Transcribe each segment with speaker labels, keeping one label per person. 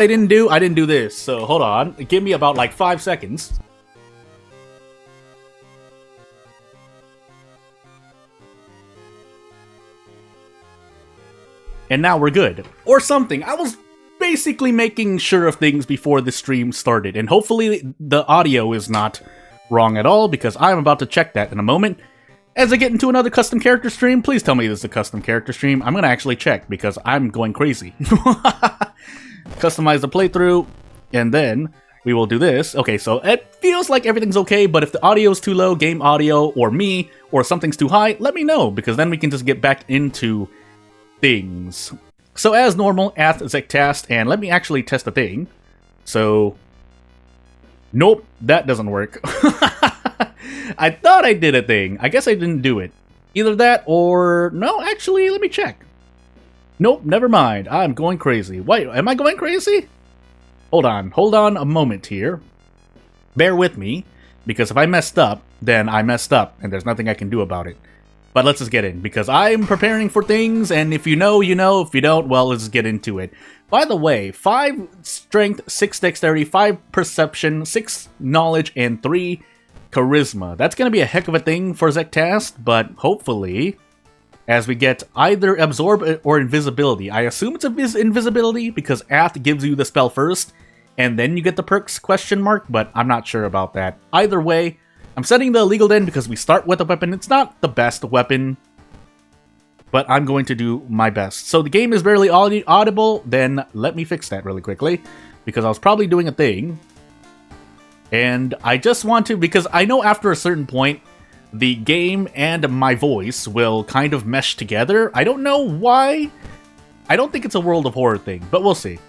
Speaker 1: I didn't do this, so hold on. Give me about like 5 seconds. And now we're good. Or something. I was basically making sure of things before the stream started, and hopefully the audio is not wrong at all, because I'm about to check that in a moment. As I get into another custom character stream, please tell me this is a custom character stream. I'm gonna actually check, because I'm going crazy. Customize the playthrough, and then we will do this. Okay, so it feels like everything's okay, but if the audio is too low, game audio, or me, or something's too high, let me know, because then we can just get back into things. So as normal, ath zektast, and let me actually test the thing. So, nope, that doesn't work. I thought I did a thing. I guess I didn't do it. Either that or... No, actually, let me check. Nope, never mind. I'm going crazy. Wait, am I going crazy? Hold on a moment here. Bear with me, because if I messed up, then I messed up, and there's nothing I can do about it. But let's just get in, because I'm preparing for things, and if you know, you know. If you don't, well, let's just get into it. By the way, 5 strength, 6 dexterity, 5 perception, 6 knowledge, and 3 charisma. That's going to be a heck of a thing for zektast, but hopefully, as we get either absorb or invisibility. I assume it's invisibility, because ath gives you the spell first, and then you get the perks question mark, but I'm not sure about that. Either way, I'm setting the illegal den because we start with a weapon. It's not the best weapon, but I'm going to do my best. So the game is barely audible, then let me fix that really quickly, because I was probably doing a thing. And I just want to, because I know after a certain point, the game and my voice will kind of mesh together. I don't know why. I don't think it's a World of Horror thing, but we'll see.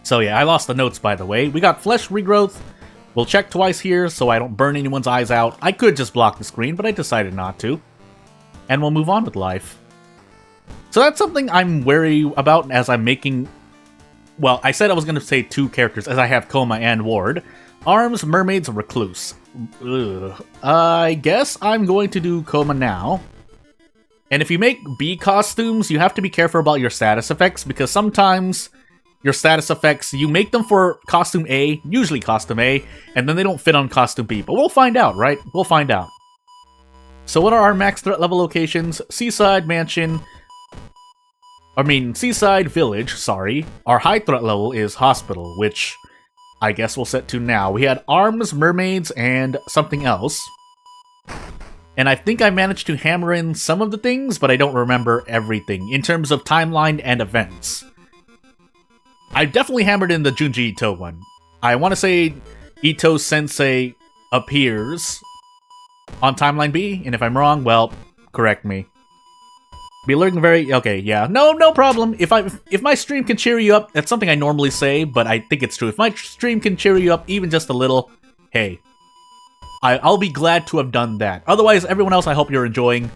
Speaker 1: So yeah, I lost the notes, by the way. We got flesh regrowth. We'll check twice here so I don't burn anyone's eyes out. I could just block the screen, but I decided not to. And we'll move on with life. So that's something I'm wary about as I'm making... Well, I said I was going to say 2 characters, as I have Coma and Ward. Arms, Mermaids, Recluse. Ugh. I guess I'm going to do Coma now. And if you make B costumes, you have to be careful about your status effects, because sometimes... your status effects, you make them for costume A, usually costume A, and then they don't fit on costume B. But we'll find out, right? We'll find out. So what are our max threat level locations? Seaside Mansion... Seaside Village, sorry. Our high threat level is Hospital, which I guess we'll set to now. We had Arms, Mermaids, and something else. And I think I managed to hammer in some of the things, but I don't remember everything, in terms of timeline and events. I definitely hammered in the Junji Ito one. I want to say Ito Sensei appears on Timeline B, and if I'm wrong, well, correct me. Be looking very... Okay, yeah. No problem. If my stream can cheer you up, that's something I normally say, but I think it's true. If my stream can cheer you up even just a little, hey, I'll be glad to have done that. Otherwise, everyone else, I hope you're enjoying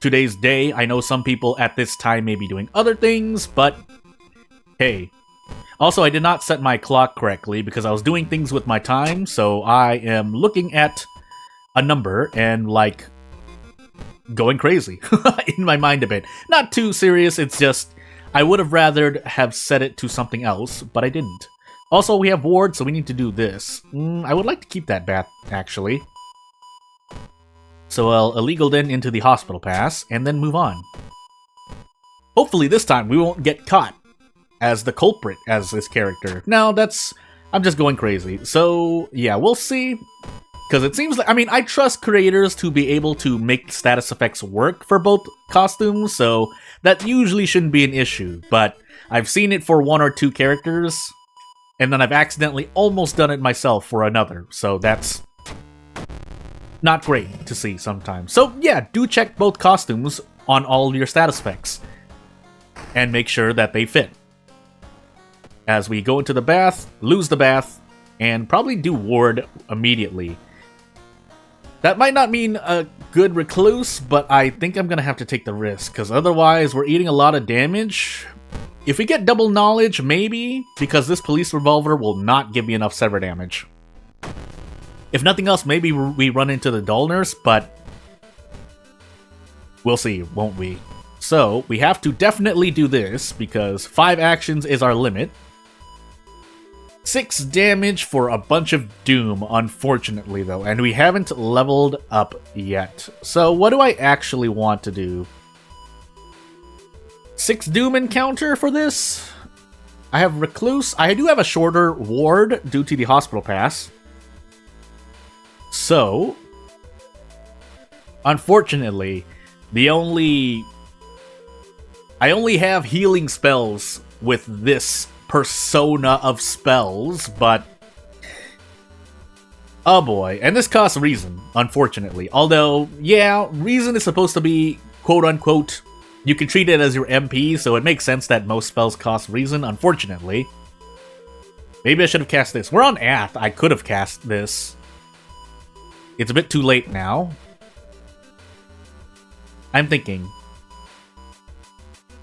Speaker 1: today's day. I know some people at this time may be doing other things, but hey... Also, I did not set my clock correctly because I was doing things with my time, so I am looking at a number and, like, going crazy in my mind a bit. Not too serious, it's just, I would have rather have set it to something else, but I didn't. Also, we have Ward, so we need to do this. I would like to keep that bath, actually. So I'll illegal den into the hospital pass, and then move on. Hopefully this time we won't get caught as the culprit as this character. No, I'm just going crazy. So, yeah, we'll see. Because it seems like, I trust creators to be able to make status effects work for both costumes, so that usually shouldn't be an issue. But I've seen it for 1 or 2 characters, and then I've accidentally almost done it myself for another. So that's not great to see sometimes. So, yeah, do check both costumes on all your status effects. And make sure that they fit. As we go into the bath, lose the bath, and probably do Ward immediately. That might not mean a good Recluse, but I think I'm gonna have to take the risk, because otherwise we're eating a lot of damage. If we get double knowledge, maybe, because this police revolver will not give me enough sever damage. If nothing else, maybe we run into the dull nurse, but we'll see, won't we? So, we have to definitely do this, because 5 actions is our limit. 6 damage for a bunch of Doom, unfortunately, though, and we haven't leveled up yet. So what do I actually want to do? 6 Doom encounter for this? I have Recluse. I do have a shorter ward due to the Hospital Pass. So, unfortunately, I only have healing spells with this persona of spells, but oh boy. And this costs reason, unfortunately. Although, yeah, reason is supposed to be quote-unquote, you can treat it as your MP, so it makes sense that most spells cost reason, unfortunately. Maybe I should have cast this. We're on Ath. I could have cast this. It's a bit too late now. I'm thinking,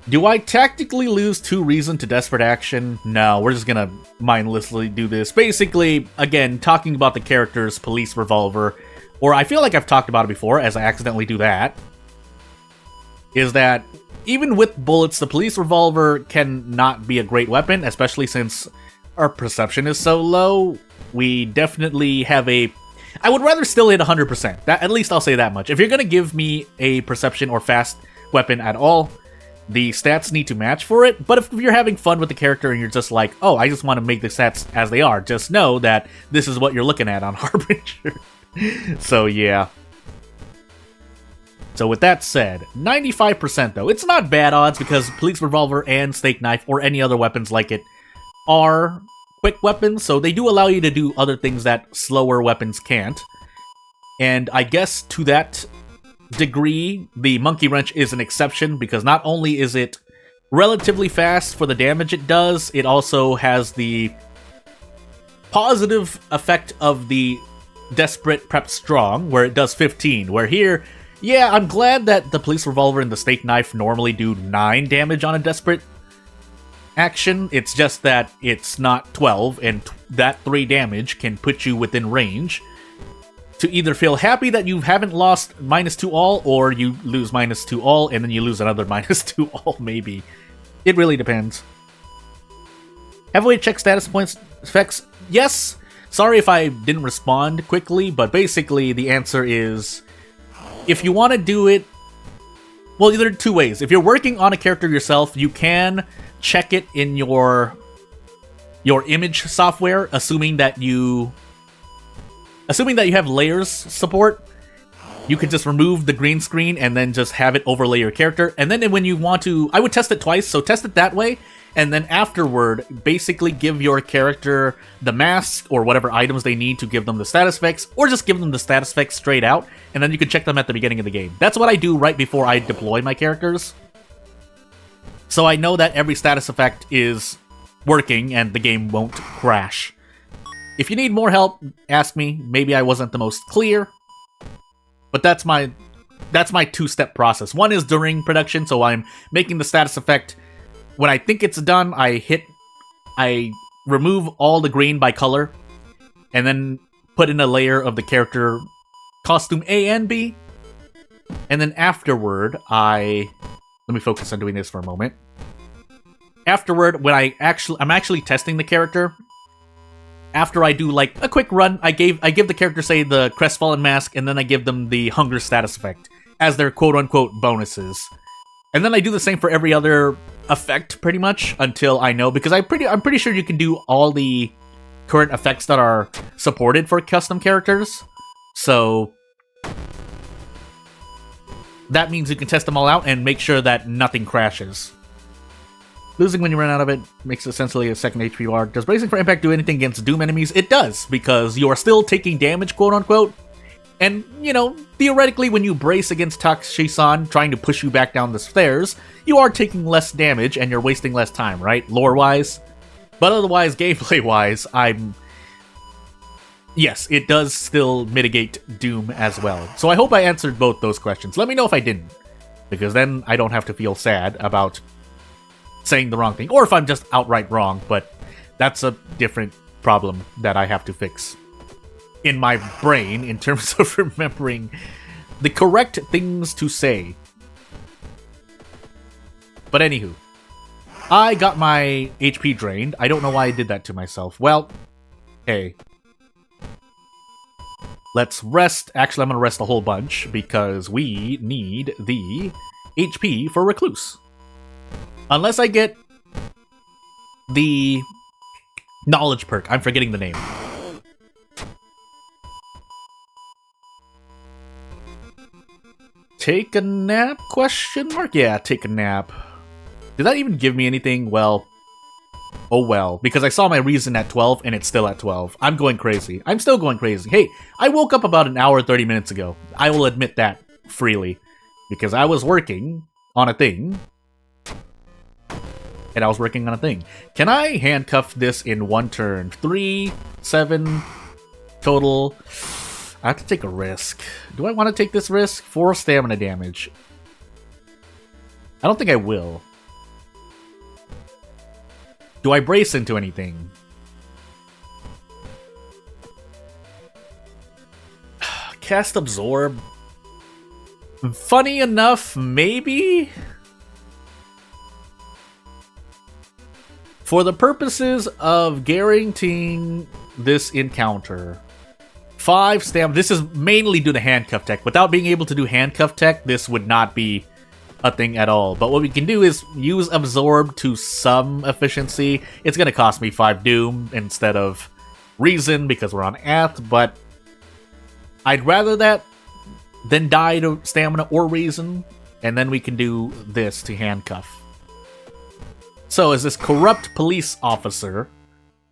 Speaker 1: do I tactically lose 2 reason to desperate action? No, we're just gonna mindlessly do this. Basically, again, talking about the character's police revolver, or I feel like I've talked about it before as I accidentally do that, is that even with bullets, the police revolver can not be a great weapon, especially since our perception is so low. We definitely have a... I would rather still hit 100%. At least I'll say that much. If you're gonna give me a perception or fast weapon at all, the stats need to match for it, but if you're having fun with the character and you're just like, oh, I just want to make the stats as they are, just know that this is what you're looking at on Harbinger. So, yeah. So with that said, 95% though, it's not bad odds because Police Revolver and Steak Knife, or any other weapons like it, are quick weapons, so they do allow you to do other things that slower weapons can't. And I guess to that degree, the Monkey Wrench is an exception, because not only is it relatively fast for the damage it does, it also has the positive effect of the Desperate Prep Strong, where it does 15, where here, yeah, I'm glad that the Police Revolver and the Steak Knife normally do 9 damage on a Desperate action. It's just that it's not 12, and that 3 damage can put you within range to either feel happy that you haven't lost -2 all, or you lose -2 all, and then you lose another -2 all, maybe. It really depends. Have we checked status points effects? Yes! Sorry if I didn't respond quickly, but basically the answer is, if you want to do it, well, there are 2 ways. If you're working on a character yourself, you can check it in your image software, assuming that you have layers support. You could just remove the green screen and then just have it overlay your character. And then when you want to... I would test it twice, so test it that way. And then afterward, basically give your character the mask or whatever items they need to give them the status effects, or just give them the status effects straight out, and then you can check them at the beginning of the game. That's what I do right before I deploy my characters. So I know that every status effect is working and the game won't crash. If you need more help, ask me. Maybe I wasn't the most clear, but that's my 2-step process. One is during production, so I'm making the status effect. When I think it's done, I remove all the green by color, and then put in a layer of the character costume A and B, and then afterward, let me focus on doing this for a moment. Afterward, when I'm actually testing the character. After I do like a quick run, I give the character, say, the Crestfallen Mask, and then I give them the Hunger status effect as their quote-unquote bonuses. And then I do the same for every other effect, pretty much, until I know, because I'm pretty sure you can do all the current effects that are supported for custom characters. So that means you can test them all out and make sure that nothing crashes. Losing when you run out of it makes essentially a second HP bar. Does bracing for impact do anything against Doom enemies? It does, because you are still taking damage, quote-unquote. And, you know, theoretically, when you brace against Takshisan trying to push you back down the stairs, you are taking less damage and you're wasting less time, right? Lore-wise. But otherwise, gameplay-wise, yes, it does still mitigate Doom as well. So I hope I answered both those questions. Let me know if I didn't, because then I don't have to feel sad about saying the wrong thing, or if I'm just outright wrong, but that's a different problem that I have to fix in my brain in terms of remembering the correct things to say. But anywho, I got my HP drained. I don't know why I did that to myself. Well, hey. Let's rest. Actually, I'm going to rest a whole bunch because we need the HP for Recluse. Unless I get the knowledge perk. I'm forgetting the name. Take a nap? Question mark? Yeah, take a nap. Did that even give me anything? Well, oh well. Because I saw my reason at 12 and it's still at 12. I'm going crazy. I'm still going crazy. Hey, I woke up about an hour and 30 minutes ago. I will admit that freely. Because I was working on a thing. And I was working on a thing. Can I handcuff this in one turn? 3, 7, total. I have to take a risk. Do I want to take this risk? 4 stamina damage. I don't think I will. Do I brace into anything? Cast Absorb. Funny enough, maybe? For the purposes of guaranteeing this encounter, 5 stamina. This is mainly due to handcuff tech. Without being able to do handcuff tech, this would not be a thing at all. But what we can do is use Absorb to some efficiency. It's going to cost me 5 Doom instead of Reason because we're on Ath, but I'd rather that than die to Stamina or Reason, and then we can do this to handcuff. So as this corrupt police officer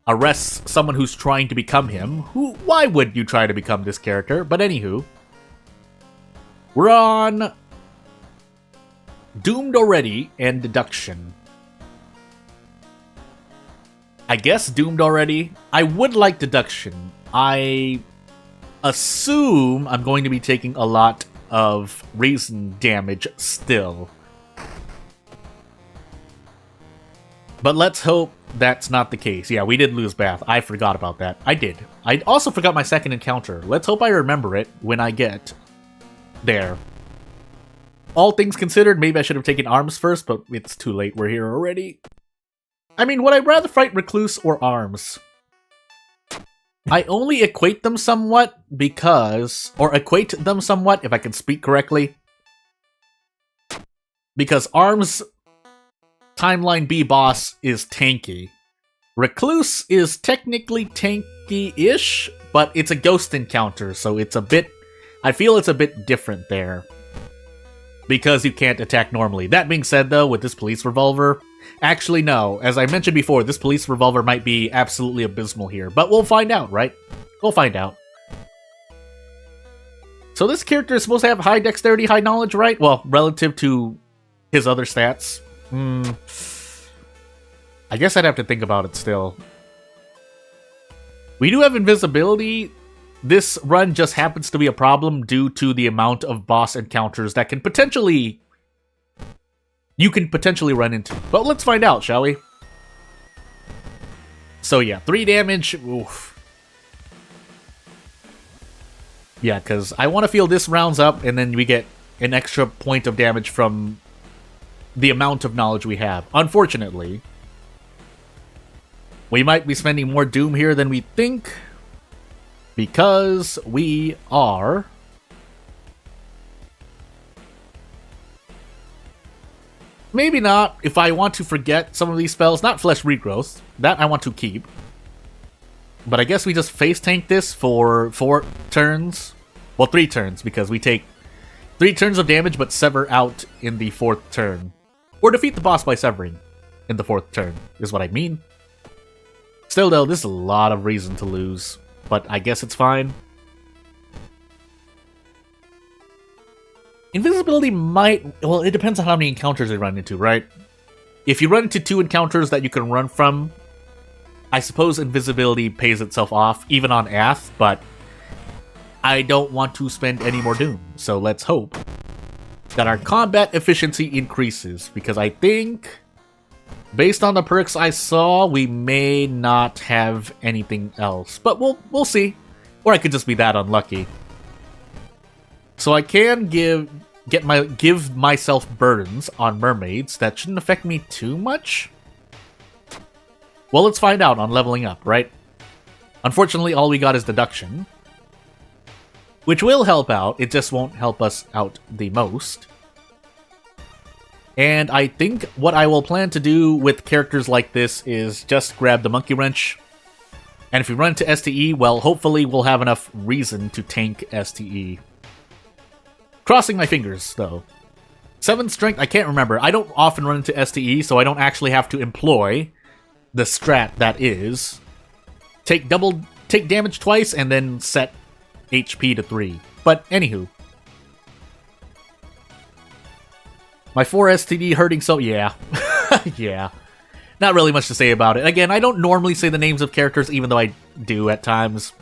Speaker 1: arrests someone who's trying to become him, why would you try to become this character? But anywho, we're on Doomed Already and Deduction. I guess Doomed Already. I would like Deduction. I assume I'm going to be taking a lot of Reason damage still. But let's hope that's not the case. Yeah, we did lose Bath. I forgot about that. I did. I also forgot my second encounter. Let's hope I remember it when I get there. All things considered, maybe I should have taken Arms first, but it's too late. We're here already. I mean, would I rather fight Recluse or Arms? I only equate them somewhat because... Or equate them somewhat, if I can speak correctly. Because Arms... Timeline B boss is tanky. Recluse is technically tanky-ish, but it's a ghost encounter, so it's a bit... I feel it's a bit different there. Because you can't attack normally. That being said, though, with this police revolver... Actually, no. As I mentioned before, this police revolver might be absolutely abysmal here. But we'll find out, right? We'll find out. So this character is supposed to have high dexterity, high knowledge, right? Well, relative to his other stats. I guess I'd have to think about it still. We do have invisibility. This run just happens to be a problem due to the amount of boss encounters that can potentially... You can potentially run into. But let's find out, shall we? So yeah, 3 damage. Oof. Yeah, because I want to feel this rounds up, and then we get an extra point of damage from the amount of knowledge we have. Unfortunately, we might be spending more Doom here than we think, because we are... Maybe not, if I want to forget some of these spells. Not Flesh Regrowth. That I want to keep. But I guess we just face tank this for 4 turns. Well, 3 turns, because we take 3 turns of damage but sever out in the 4th turn. Or defeat the boss by severing in the 4th turn, is what I mean. Still though, this is a lot of reason to lose. But I guess it's fine. Invisibility might... Well, it depends on how many encounters you run into, right? If you run into 2 encounters that you can run from, I suppose invisibility pays itself off, even on Ath, but I don't want to spend any more Doom. So let's hope that our combat efficiency increases, because I think, based on the perks I saw, we may not have anything else. But we'll see. Or I could just be that unlucky. So I can give myself burdens on mermaids. That shouldn't affect me too much. Well, let's find out on leveling up, right? Unfortunately, all we got is deduction. Which will help out, it just won't help us out the most. And I think what I will plan to do with characters like this is just grab the Monkey Wrench. And if we run into STE, well, hopefully we'll have enough reason to tank STE. Crossing my fingers, though. 7 strength, I can't remember. I don't often run into STE, so I don't actually have to employ the strat that is. Take damage twice, and then set HP to 3. But, anywho. My 4 STD hurting so... yeah. Yeah. Not really much to say about it. Again, I don't normally say the names of characters, even though I do at times.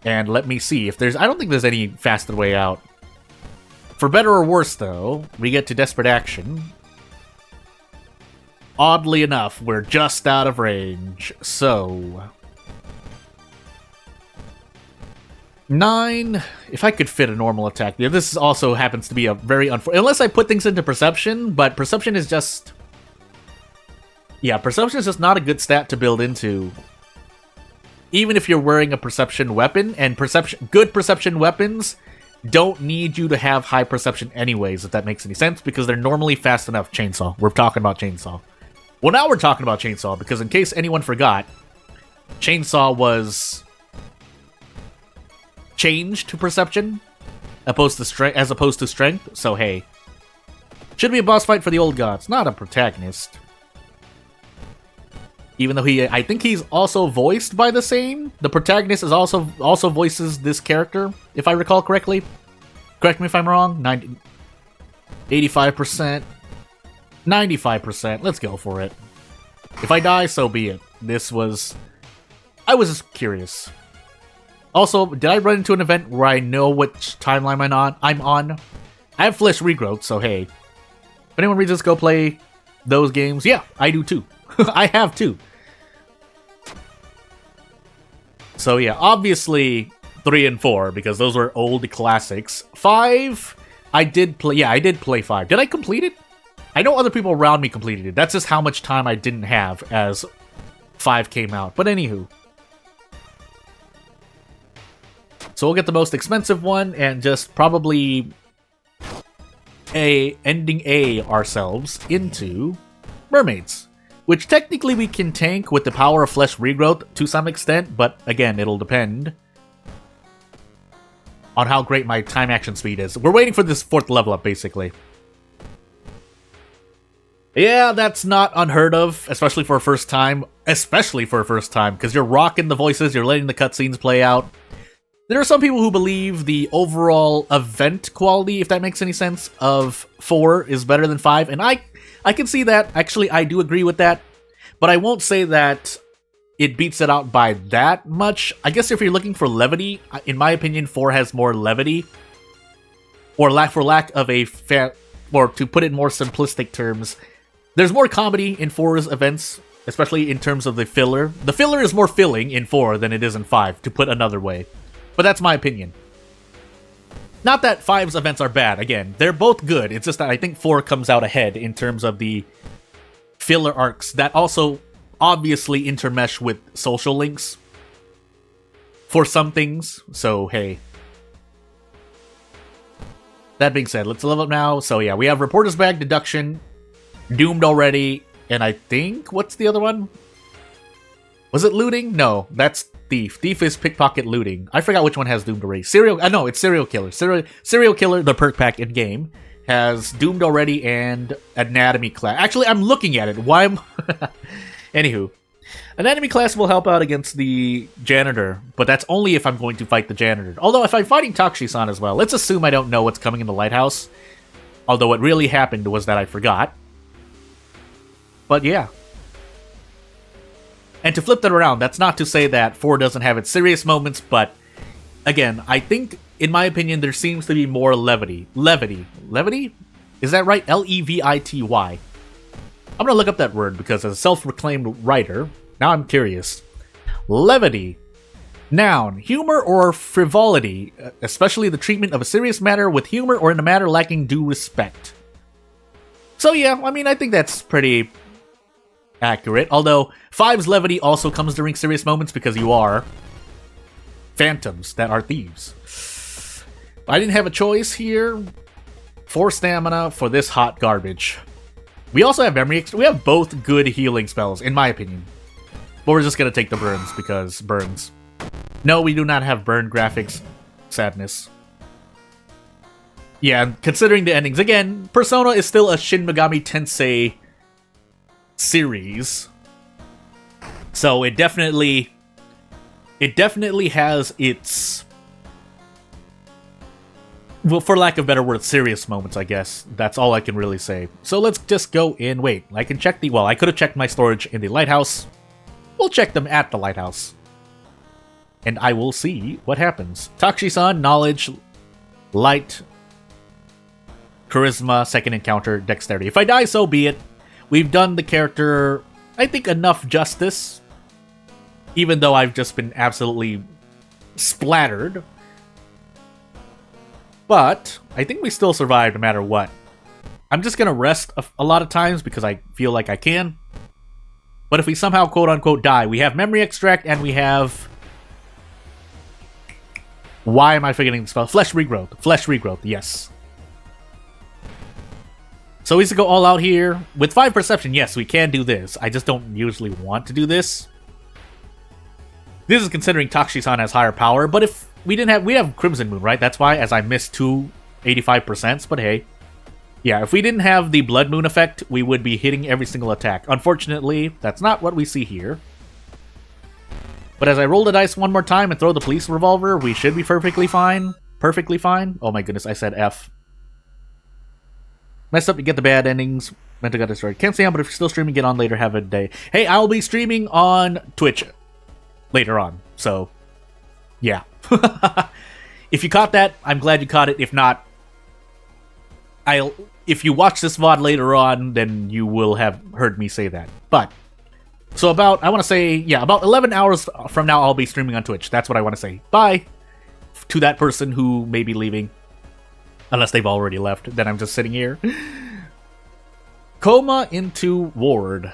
Speaker 1: And let me see if there's... I don't think there's any faster way out. For better or worse, though, we get to Desperate Action. Oddly enough, we're just out of range. So... 9, if I could fit a normal attack. Yeah, this also happens to be a very unless I put things into perception, but perception is just... yeah, perception is just not a good stat to build into. Even if you're wearing a perception weapon, and good perception weapons don't need you to have high perception anyways, if that makes any sense, because they're normally fast enough. Chainsaw. We're talking about Chainsaw. Well, now we're talking about Chainsaw, because in case anyone forgot, Chainsaw was... changed to perception as opposed to strength, so hey. Should be a boss fight for the old gods, not a protagonist. Even though I think he's also voiced by the same. The protagonist is also voices this character, if I recall correctly. Correct me if I'm wrong. 85%. 95%. Let's go for it. If I die, so be it. I was just curious. Also, did I run into an event where I know which timeline I'm on? I have flesh regrowth, so hey. If anyone reads this, go play those games. Yeah, I do too. I have too. So yeah, obviously 3 and 4, because those were old classics. 5, I did play. Yeah, I did play 5. Did I complete it? I know other people around me completed it. That's just how much time I didn't have as 5 came out. But anywho. So we'll get the most expensive one and just probably ending ourselves into mermaids. Which technically we can tank with the power of flesh regrowth to some extent, but again, it'll depend on how great my time action speed is. We're waiting for this 4th level up, basically. Yeah, that's not unheard of, especially for a first time. Especially for a first time, because you're rocking the voices, you're letting the cutscenes play out. There are some people who believe the overall event quality, if that makes any sense, of 4 is better than 5, and I can see that. Actually, I do agree with that, but I won't say that it beats it out by that much. I guess if you're looking for levity, in my opinion, 4 has more levity, or for lack of a or to put it in more simplistic terms, there's more comedy in 4's events, especially in terms of the filler. The filler is more filling in 4 than it is in 5, to put another way. But that's my opinion. Not that 5's events are bad. Again, they're both good. It's just that I think 4 comes out ahead in terms of the filler arcs that also obviously intermesh with social links for some things. So, hey. That being said, let's level up now. So, yeah, we have Reporter's Bag, Deduction, Doomed already, and I think... what's the other one? Was it Looting? No, that's Thief. Thief is Pickpocket, Looting. I forgot which one has Doomed already. No, it's Serial Killer. Serial Killer, the perk pack in-game, has Doomed already and Anatomy class. Actually, I'm looking at it. Why am... Anywho. Anatomy class will help out against the Janitor, but that's only if I'm going to fight the Janitor. Although, if I'm fighting Takushi-san as well, let's assume I don't know what's coming in the Lighthouse. Although what really happened was that I forgot. But yeah. And to flip that around, that's not to say that 4 doesn't have its serious moments, but again, I think, in my opinion, there seems to be more levity. Levity? Is that right? Levity. I'm gonna look up that word because as a self-proclaimed writer, now I'm curious. Levity. Noun, humor or frivolity, especially the treatment of a serious matter with humor or in a matter lacking due respect. So yeah, I mean, I think that's pretty accurate. Although 5's levity also comes during serious moments because you are phantoms that are thieves. I didn't have a choice here. 4 stamina for this hot garbage. We also have memory. We have both good healing spells, in my opinion. But we're just gonna take the burns because burns. No, we do not have burn graphics. Sadness. Yeah, considering the endings, again, Persona is still a Shin Megami Tensei series. So it definitely has its, well, for lack of better words, serious moments, I guess. That's all I can really say. So let's just go in. Wait, I can check the, well, I could have checked my storage in the lighthouse. We'll check them at the lighthouse. And I will see what happens. Takushi-san, knowledge, light, charisma, second encounter, dexterity. If I die, so be it. We've done the character, I think, enough justice. Even though I've just been absolutely splattered. But I think we still survived no matter what. I'm just gonna rest a lot of times because I feel like I can. But if we somehow quote-unquote die, we have memory extract and we have... Why am I forgetting the spell? Flesh regrowth. Flesh regrowth, yes. So we used to go all out here. With 5 perception, yes, we can do this. I just don't usually want to do this. This is considering Takushi-san has higher power, but if we didn't have... We have Crimson Moon, right? That's why, as I missed 2 85%, but hey. Yeah, if we didn't have the Blood Moon effect, we would be hitting every single attack. Unfortunately, that's not what we see here. But as I roll the dice one more time and throw the police revolver, we should be perfectly fine. Perfectly fine. Oh my goodness, I said F. Messed up to get the bad endings. Meant to got destroyed. Can't stay on, but if you're still streaming, get on later. Have a day. Hey, I'll be streaming on Twitch later on. So, yeah. If you caught that, I'm glad you caught it. If not, if you watch this VOD later on, then you will have heard me say that. But, so about, I want to say, yeah, about 11 hours from now, I'll be streaming on Twitch. That's what I want to say. Bye to that person who may be leaving. Unless they've already left, then I'm just sitting here. Coma into ward.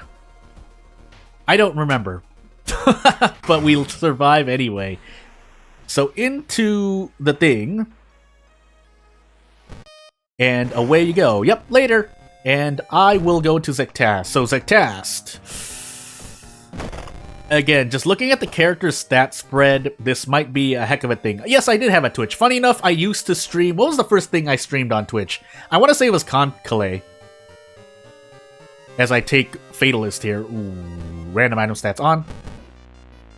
Speaker 1: I don't remember. But we'll survive anyway. So into the thing. And away you go. Yep, later. And I will go to Zektast. So Zektast. Again, just looking at the character's stat spread, this might be a heck of a thing. Yes, I did have a Twitch. Funny enough, I used to stream... What was the first thing I streamed on Twitch? I want to say it was Conclave. As I take Fatalist here. Ooh, random item stats on.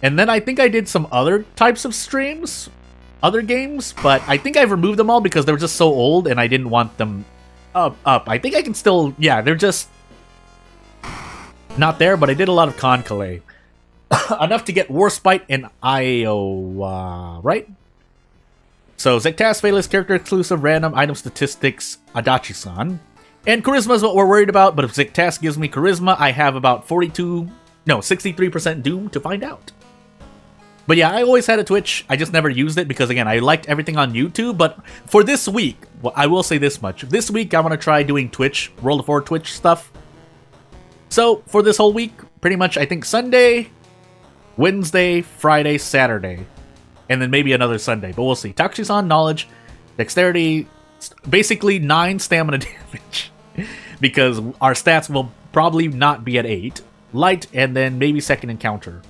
Speaker 1: And then I think I did some other types of streams. Other games. But I think I've removed them all because they were just so old and I didn't want them up. I think I can still... Yeah, they're just... not there, but I did a lot of Conclave. Enough to get Warspite in Iowa, right? So, Zektast, Fatalist, character exclusive, random item statistics, Adachi-san. And Charisma is what we're worried about, but if Zektast gives me Charisma, I have about 63% Doom to find out. But yeah, I always had a Twitch, I just never used it because, again, I liked everything on YouTube, but for this week, well, I will say this much. This week, I want to try doing Twitch, World of War Twitch stuff. So, for this whole week, pretty much, I think Sunday... Wednesday, Friday, Saturday, and then maybe another Sunday, but we'll see. Takushi-san, knowledge, dexterity, basically 9 stamina damage, because our stats will probably not be at 8. Light, and then maybe second encounter.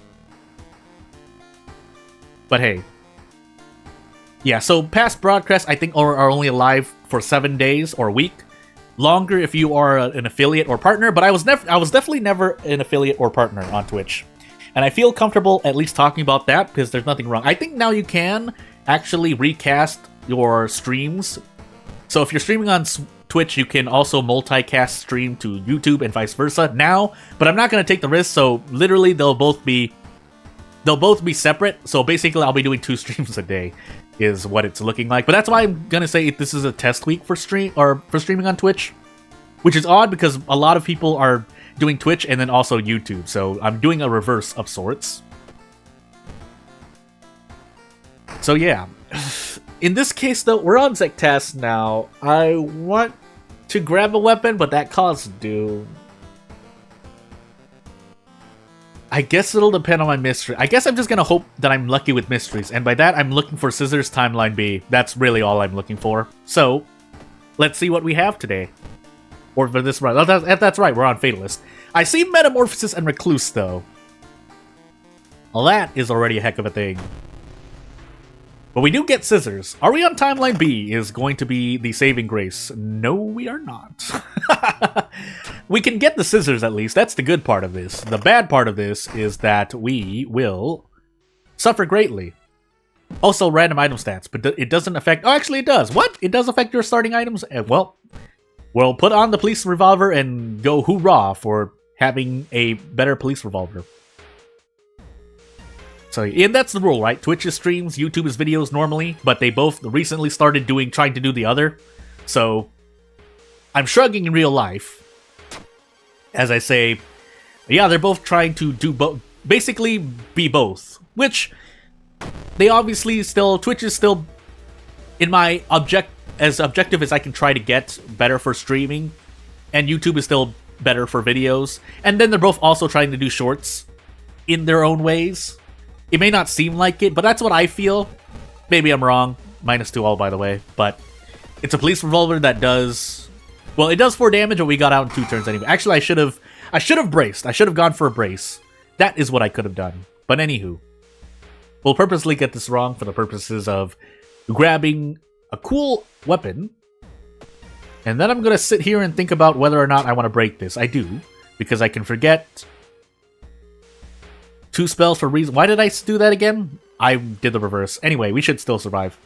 Speaker 1: But hey. Yeah, so past broadcasts, I think, are only alive for 7 days or a week. Longer if you are an affiliate or partner, but I was definitely never an affiliate or partner on Twitch. And I feel comfortable at least talking about that because there's nothing wrong. I think now you can actually recast your streams. So if you're streaming on Twitch, you can also multicast stream to YouTube and vice versa now. But I'm not going to take the risk, so literally they'll both be separate. So basically I'll be doing 2 streams a day is what it's looking like. But that's why I'm going to say this is a test week for streaming on Twitch, which is odd because a lot of people are doing Twitch and then also YouTube, so I'm doing a reverse of sorts. So yeah, in this case though, we're on Zektast now. I want to grab a weapon, but that causes doom. I guess it'll depend on my mystery. I guess I'm just gonna hope that I'm lucky with mysteries, and by that I'm looking for Scissors Timeline B. That's really all I'm looking for. So, let's see what we have today. Or for this run. Oh, that's right, we're on Fatalist. I see Metamorphosis and Recluse, though. Well, that is already a heck of a thing. But we do get Scissors. Are we on Timeline B is going to be the saving grace. No, we are not. We can get the Scissors at least. That's the good part of this. The bad part of this is that we will suffer greatly. Also, random item stats, but it doesn't affect... Oh, actually it does. What? It does affect your starting items? Well, we'll put on the police revolver and go hoorah for having a better police revolver. So, and that's the rule, right? Twitch is streams, YouTube is videos normally, but they both recently started trying to do the other. So, I'm shrugging in real life. As I say, yeah, they're both trying to do both, basically be both. Which, they obviously still, Twitch is still, in my as objective as I can try to get, better for streaming. And YouTube is still better for videos. And then they're both also trying to do shorts in their own ways. It may not seem like it, but that's what I feel. Maybe I'm wrong. -2 all, by the way. But it's a police revolver that does... Well, it does 4 damage, but we got out in 2 turns anyway. Actually, I should have braced. I should have gone for a brace. That is what I could have done. But anywho. We'll purposely get this wrong for the purposes of grabbing a cool weapon. And then I'm going to sit here and think about whether or not I want to break this. I do. Because I can forget... 2 spells for reason. Why did I do that again? I did the reverse. Anyway, we should still survive.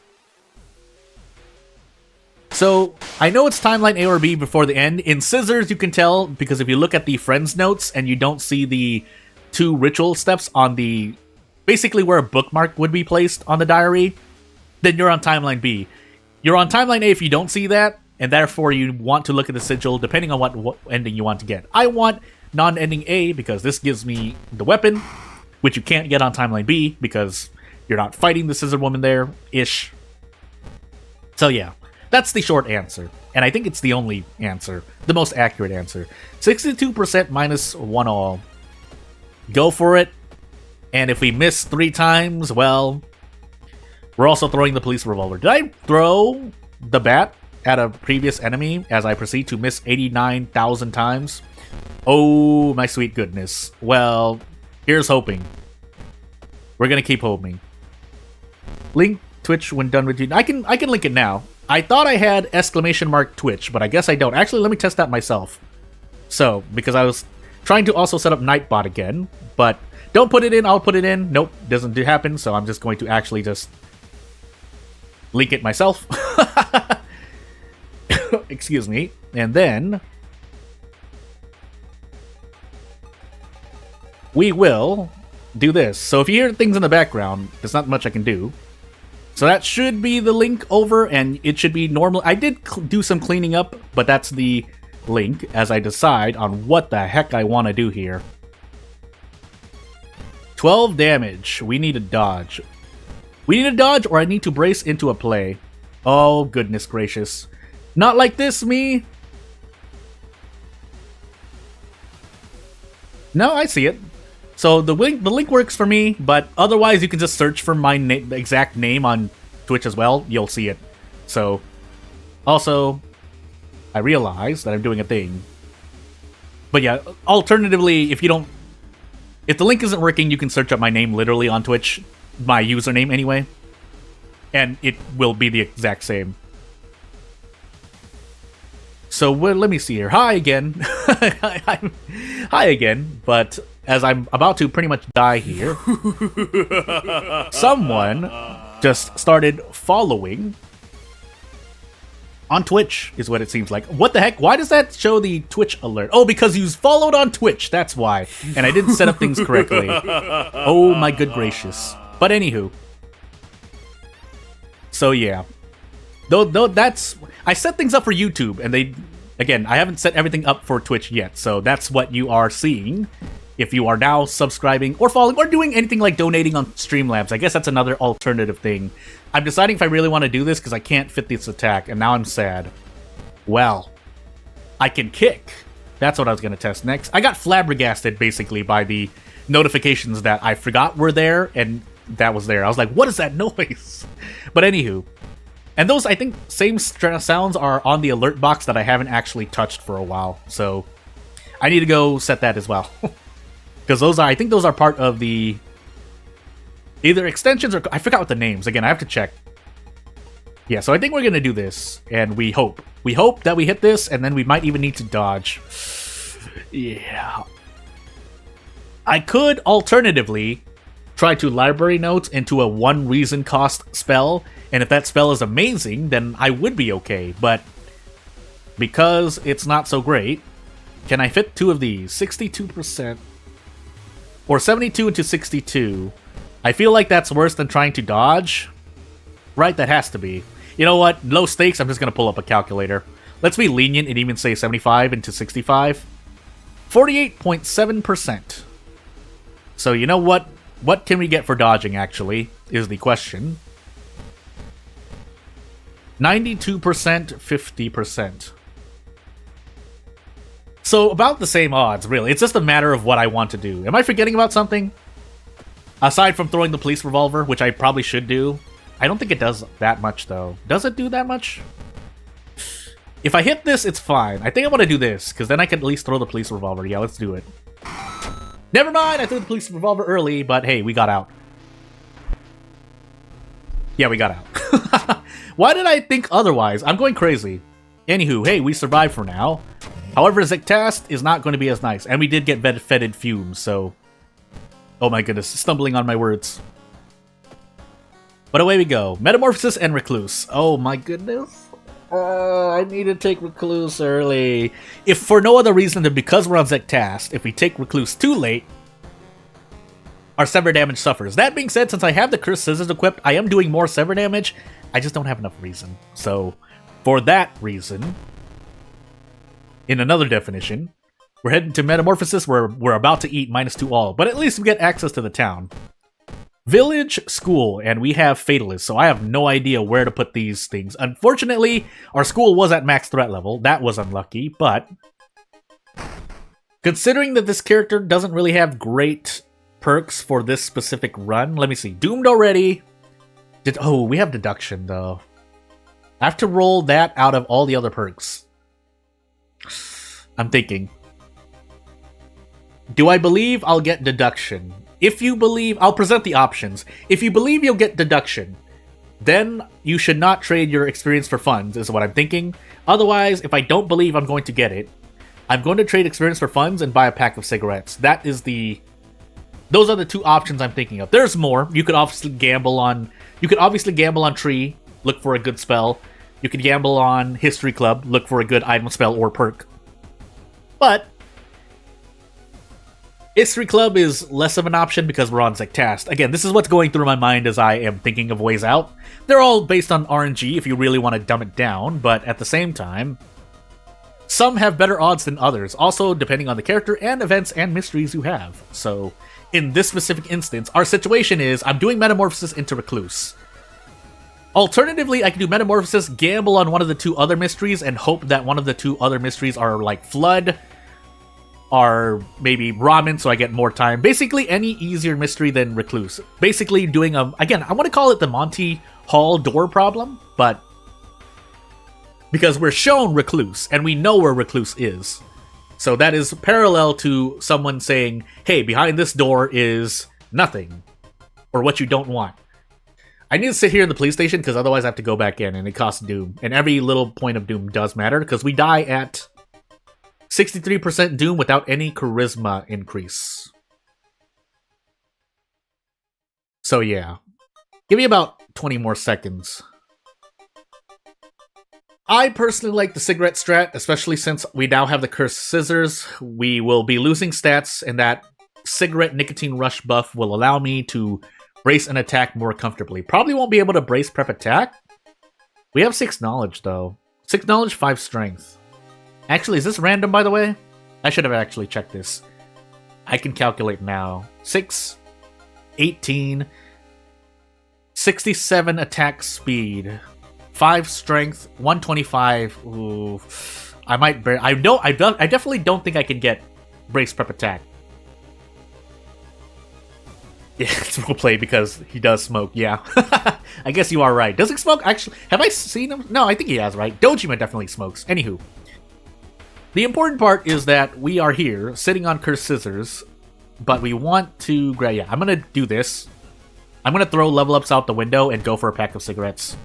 Speaker 1: So, I know it's timeline A or B before the end. In Scissors, you can tell, because if you look at the friends notes and you don't see the 2 ritual steps on the... Basically where a bookmark would be placed on the diary, then you're on timeline B. You're on timeline A if you don't see that, and therefore you want to look at the sigil depending on what ending you want to get. I want non-ending A because this gives me the weapon, which you can't get on Timeline B, because you're not fighting the Scissor Woman there-ish. So yeah, that's the short answer. And I think it's the only answer. The most accurate answer. 62% -1 all. Go for it. And if we miss 3 times, well... We're also throwing the police revolver. Did I throw the bat at a previous enemy as I proceed to miss 89,000 times? Oh, my sweet goodness. Well... Here's hoping. We're gonna keep hoping. Link Twitch when done with you. I can link it now. I thought I had !Twitch, but I guess I don't. Actually, let me test that myself. So, because I was trying to also set up Nightbot again, but don't put it in, I'll put it in. Nope, doesn't happen, so I'm just going to actually just link it myself. Excuse me. And then we will do this. So if you hear things in the background, there's not much I can do. So that should be the link over, and it should be normal. I did do some cleaning up, but that's the link as I decide on what the heck I want to do here. 12 damage. We need a dodge. We need a dodge, or I need to brace into a play. Oh, goodness gracious. Not like this, me! No, I see it. So the link works for me, but otherwise you can just search for my exact name on Twitch as well. You'll see it. So, also, I realize that I'm doing a thing. But yeah, alternatively, if the link isn't working, you can search up my name literally on Twitch. My username, anyway. And it will be the exact same. So, well, let me see here. Hi again. Hi again, but as I'm about to pretty much die here, someone just started following on Twitch, is what it seems like. What the heck? Why does that show the Twitch alert? Oh, because you followed on Twitch, that's why. And I didn't set up things correctly. Oh my good gracious. But anywho. So yeah. Though that's... I set things up for YouTube, and they... Again, I haven't set everything up for Twitch yet, so that's what you are seeing. If you are now subscribing, or following, or doing anything like donating on Streamlabs. I guess that's another alternative thing. I'm deciding if I really want to do this, because I can't fit this attack, and now I'm sad. Well, I can kick. That's what I was going to test next. I got flabbergasted, basically, by the notifications that I forgot were there, and that was there. I was like, what is that noise? But anywho. And those, I think, same sounds are on the alert box that I haven't actually touched for a while. So, I need to go set that as well. Because those are, I think those are part of the... either extensions or... I forgot what the names. Again, I have to check. Yeah, so I think we're going to do this. And we hope. We hope that we hit this, and then we might even need to dodge. Yeah. I could, alternatively, try to library notes into a 1 reason cost spell, and if that spell is amazing, then I would be okay, but because it's not so great, can I fit 2 of these? 62%. Or 72 into 62. I feel like that's worse than trying to dodge. Right, that has to be. You know what? Low stakes, I'm just going to pull up a calculator. Let's be lenient and even say 75 into 65. 48.7%. So you know what? What can we get for dodging, actually, is the question. 92%, 50%. So about the same odds, really. It's just a matter of what I want to do. Am I forgetting about something? Aside from throwing the police revolver, which I probably should do. I don't think it does that much, though. Does it do that much? If I hit this, it's fine. I think I want to do this, because then I can at least throw the police revolver. Yeah, let's do it. Never mind, I threw the police revolver early, but hey, we got out. Yeah, we got out. Why did I think otherwise? I'm going crazy. Anywho, hey, we survived for now. However, Zektast is not going to be as nice, and we did get fetid fumes, so... Oh my goodness, stumbling on my words. But away we go. Metamorphosis and Recluse. Oh my goodness. I need to take Recluse early. If for no other reason than because we're on Zektast, if we take Recluse too late, our Sever damage suffers. That being said, since I have the Cursed Scissors equipped, I am doing more Sever damage. I just don't have enough reason. So, for that reason, in another definition, we're heading to Metamorphosis where we're about to eat -2 all, but at least we get access to the town. Village, school, and we have Fatalist, so I have no idea where to put these things. Unfortunately, our school was at max threat level. That was unlucky, but considering that this character doesn't really have great perks for this specific run, let me see. Doomed already. Oh, we have Deduction, though. I have to roll that out of all the other perks. I'm thinking. Do I believe I'll get Deduction? If you believe, I'll present the options. If you believe you'll get Deduction, then you should not trade your experience for funds, is what I'm thinking. Otherwise, if I don't believe I'm going to get it, I'm going to trade experience for funds and buy a pack of cigarettes. That is the... Those are the 2 options I'm thinking of. There's more. You could obviously gamble on... You could obviously gamble on Tree, look for a good spell. You could gamble on History Club, look for a good item, spell, or perk. But History Club is less of an option because we're on Zektast. Again, this is what's going through my mind as I am thinking of ways out. They're all based on RNG if you really want to dumb it down, but at the same time, some have better odds than others, also depending on the character and events and mysteries you have. So, in this specific instance, our situation is I'm doing Metamorphosis into Recluse. Alternatively, I can do Metamorphosis, gamble on one of the 2 other mysteries, and hope that one of the 2 other mysteries are like Flood, are maybe Ramen, so I get more time. Basically, any easier mystery than Recluse. Basically doing a... Again, I want to call it the Monty Hall door problem, but... Because we're shown Recluse, and we know where Recluse is. So that is parallel to someone saying, hey, behind this door is nothing. Or what you don't want. I need to sit here in the police station, because otherwise I have to go back in, and it costs Doom. And every little point of Doom does matter, because we die at 63% Doom without any charisma increase. So yeah. Give me about 20 more seconds. I personally like the cigarette strat, especially since we now have the Cursed Scissors. We will be losing stats, and that cigarette nicotine rush buff will allow me to brace and attack more comfortably. Probably won't be able to brace prep attack. We have 6 knowledge, though. 6 knowledge, 5 strength. Actually, is this random, by the way? I should have actually checked this. I can calculate now. 6, 18, 67 attack speed, 5 strength, 125. Ooh. I might. I definitely don't think I can get brace prep attack. Yeah, it's roleplay because he does smoke. Yeah, I guess you are right. Does he smoke? Actually, have I seen him? No, I think he has. Right? Dojima definitely smokes. Anywho, the important part is that we are here sitting on cursed scissors, but we want to grab. Yeah, I'm gonna do this. I'm gonna throw level ups out the window and go for a pack of cigarettes.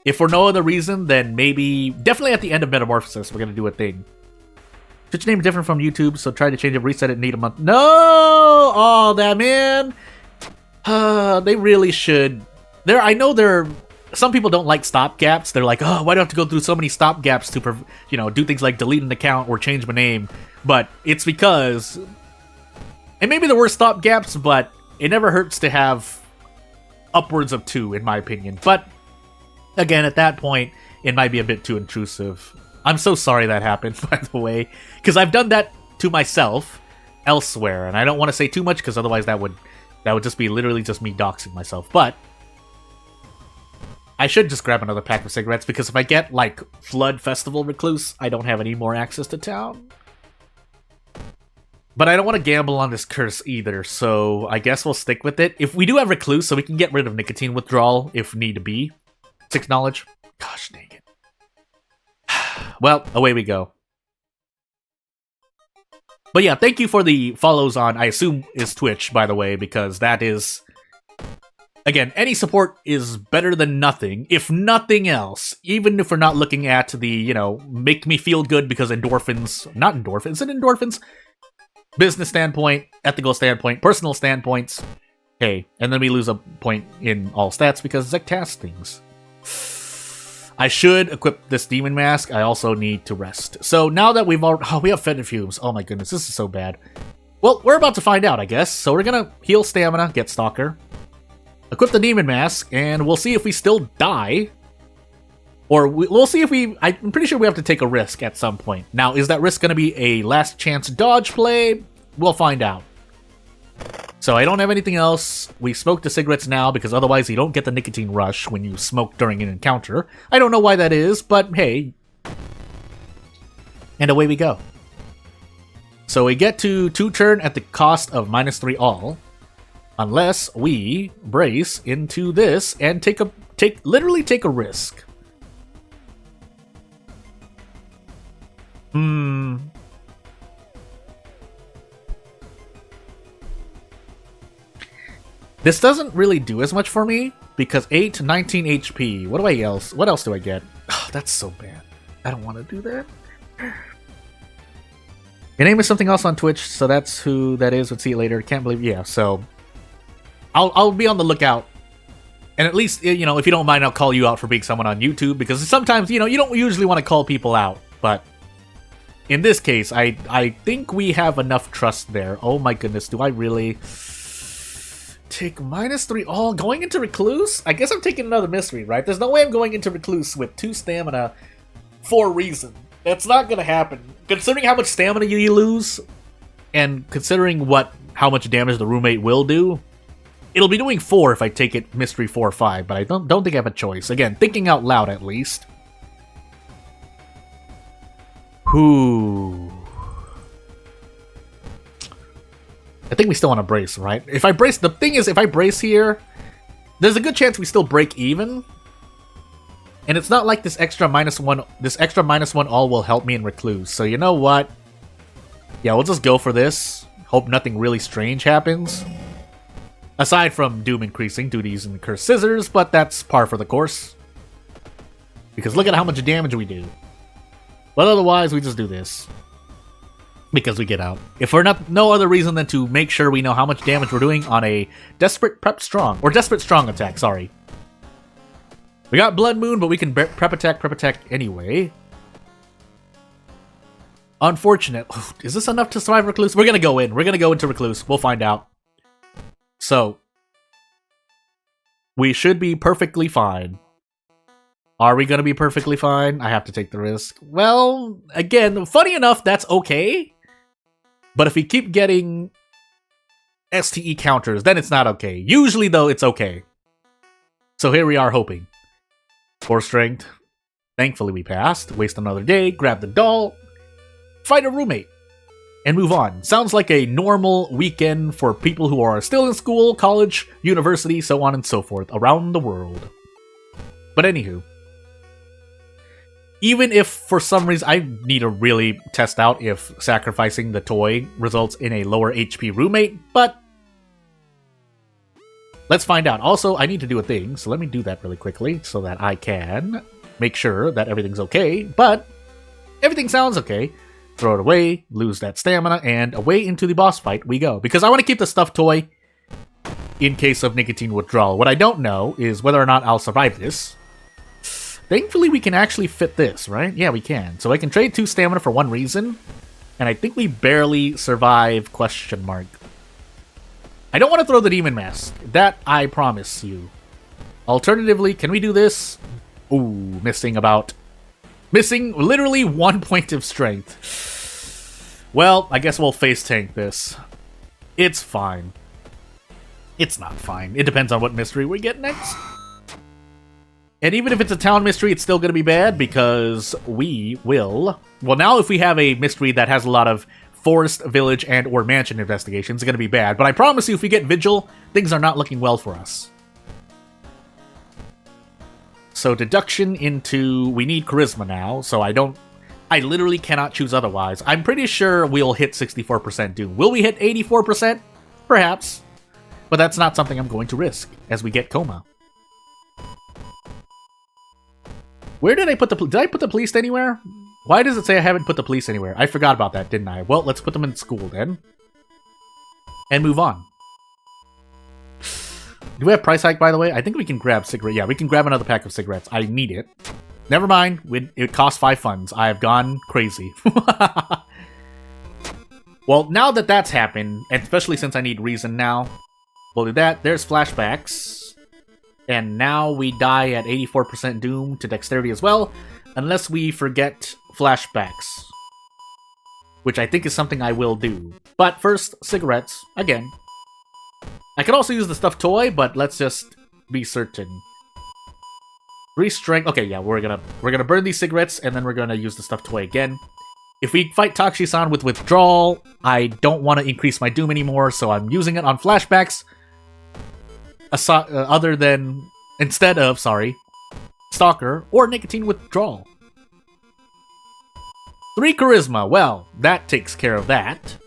Speaker 1: If for no other reason, then maybe definitely at the end of Metamorphosis, we're gonna do a thing. Twitch name is different from YouTube, so try to change it, reset it, need a month. No! Oh, that man! They really should. I know some people don't like stopgaps. They're like, oh, why do I have to go through so many stopgaps to, do things like delete an account or change my name? But it's because, and maybe there were stopgaps, but it never hurts to have upwards of 2, in my opinion. But again, at that point, it might be a bit too intrusive. I'm so sorry that happened, by the way, because I've done that to myself elsewhere, and I don't want to say too much because otherwise that would just be literally just me doxing myself. But I should just grab another pack of cigarettes because if I get like Flood Festival Recluse, I don't have any more access to town. But I don't want to gamble on this curse either, so I guess we'll stick with it. If we do have Recluse, so we can get rid of nicotine withdrawal if need be. 6 knowledge. Gosh dang it. Well, away we go. But yeah, thank you for the follows on, I assume is Twitch, by the way, because that is... Again, any support is better than nothing, if nothing else. Even if we're not looking at the, make me feel good because endorphins... Not endorphins, is it endorphins? Business standpoint, ethical standpoint, personal standpoints. Hey, and then we lose a point in all stats because Zek casts things. I should equip this demon mask. I also need to rest. So now that we have fetid fumes. Oh my goodness, this is so bad. Well, we're about to find out, I guess. So we're gonna heal stamina, get Stalker, equip the demon mask, and we'll see if we still die. Or we'll see if I'm pretty sure we have to take a risk at some point. Now, is that risk gonna be a last chance dodge play? We'll find out. So I don't have anything else. We smoke the cigarettes now because otherwise you don't get the nicotine rush when you smoke during an encounter. I don't know why that is, but hey. And away we go. So we get to 2 turn at the cost of -3 all. Unless we brace into this and literally take a risk. This doesn't really do as much for me, because 8 to 19 HP. What else do I get? Oh, that's so bad. I don't want to do that. Your name is something else on Twitch, so that's who that is. We'll see you later. Can't believe, yeah, so... I'll be on the lookout. And at least, if you don't mind, I'll call you out for being someone on YouTube, because sometimes, you don't usually want to call people out, but... In this case, I think we have enough trust there. Oh my goodness, do I really... Take -3 all going into Recluse? I guess I'm taking another mystery, right? There's no way I'm going into Recluse with 2 stamina for reason. That's not gonna happen. Considering how much stamina you lose, and considering how much damage the roommate will do, it'll be doing 4 if I take it mystery 4 or 5, but I don't think I have a choice. Again, thinking out loud at least. Whoo. I think we still want to brace, right? If I brace, the thing is, if I brace here, there's a good chance we still break even. And it's not like this extra -1 all will help me in Recluse. So you know what? Yeah, we'll just go for this. Hope nothing really strange happens. Aside from Doom increasing due to using the Cursed Scissors, but that's par for the course. Because look at how much damage we do. But otherwise, we just do this. Because we get out. If for no other reason than to make sure we know how much damage we're doing on a Desperate Prep Strong. Or Desperate Strong attack, sorry. We got Blood Moon, but we can prep attack anyway. Unfortunate. Is this enough to survive Recluse? We're gonna go in. We're gonna go into Recluse. We'll find out. So. We should be perfectly fine. Are we gonna be perfectly fine? I have to take the risk. Well, again, funny enough, that's okay. But if we keep getting STE counters, then it's not okay. Usually, though, it's okay. So here we are hoping. 4 strength. Thankfully we passed. Waste another day, grab the doll, find a roommate, and move on. Sounds like a normal weekend for people who are still in school, college, university, so on and so forth, around the world. But anywho, even if for some reason I need to really test out if sacrificing the toy results in a lower HP roommate, but let's find out. Also, I need to do a thing, so let me do that really quickly so that I can make sure that everything's okay, but everything sounds okay. Throw it away, lose that stamina, and away into the boss fight we go. Because I want to keep the stuffed toy in case of nicotine withdrawal. What I don't know is whether or not I'll survive this. Thankfully, we can actually fit this, right? Yeah, we can. So I can trade 2 stamina for 1 reason, and I think we barely survive, question mark. I don't want to throw the demon mask. That I promise you. Alternatively, can we do this? Ooh, missing literally 1 point of strength. Well, I guess we'll face tank this. It's fine. It's not fine. It depends on what mystery we get next. And even if it's a town mystery, it's still going to be bad because we will... Well, now if we have a mystery that has a lot of forest, village, and or mansion investigations, it's going to be bad. But I promise you, if we get Vigil, things are not looking well for us. So deduction into... We need Charisma now, so I literally cannot choose otherwise. I'm pretty sure we'll hit 64% Doom. Will we hit 84%? Perhaps. But that's not something I'm going to risk as we get Coma. Where did I put the... Did I put the police anywhere? Why does it say I haven't put the police anywhere? I forgot about that, didn't I? Well, let's put them in school then. And move on. Do we have price hike, by the way? I think we can grab cigarette. Yeah, we can grab another pack of cigarettes. I need it. Never mind. It costs 5 funds. I have gone crazy. Well, now that that's happened, and especially since I need reason now, we'll do that. There's flashbacks. And now we die at 84% Doom to Dexterity as well, unless we forget flashbacks. Which I think is something I will do. But first, cigarettes, again. I could also use the stuffed toy, but let's just be certain. 3 strength. Okay, yeah, we're gonna burn these cigarettes, and then we're gonna use the stuffed toy again. If we fight Takushi-san with withdrawal, I don't want to increase my Doom anymore, so I'm using it on flashbacks. Instead of Stalker or Nicotine Withdrawal. 3 Charisma, well, that takes care of that.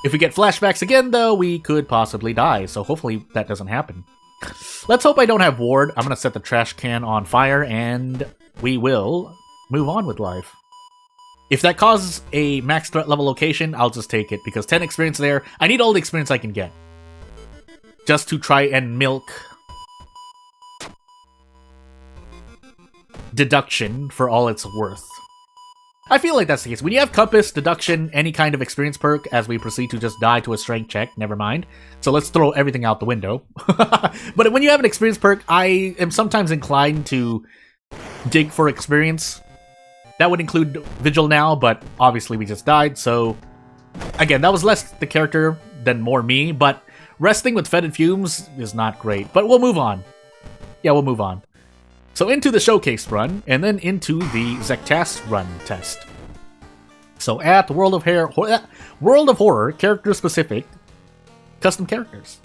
Speaker 1: If we get flashbacks again, though, we could possibly die, so hopefully that doesn't happen. Let's hope I don't have Ward. I'm gonna set the trash can on fire, and we will move on with life. If that causes a max threat level location, I'll just take it, because 10 experience there, I need all the experience I can get. Just to try and milk deduction for all it's worth. I feel like that's the case. When you have Compass, Deduction, any kind of experience perk, as we proceed to just die to a strength check, never mind. So let's throw everything out the window. But when you have an experience perk, I am sometimes inclined to dig for experience. That would include Vigil now, but obviously we just died, so... Again, that was less the character than more me, but... Resting with fetid fumes is not great, but we'll move on. Yeah, we'll move on. So into the showcase run, and then into the Zektas run test. So at World of Horror, character-specific, custom characters.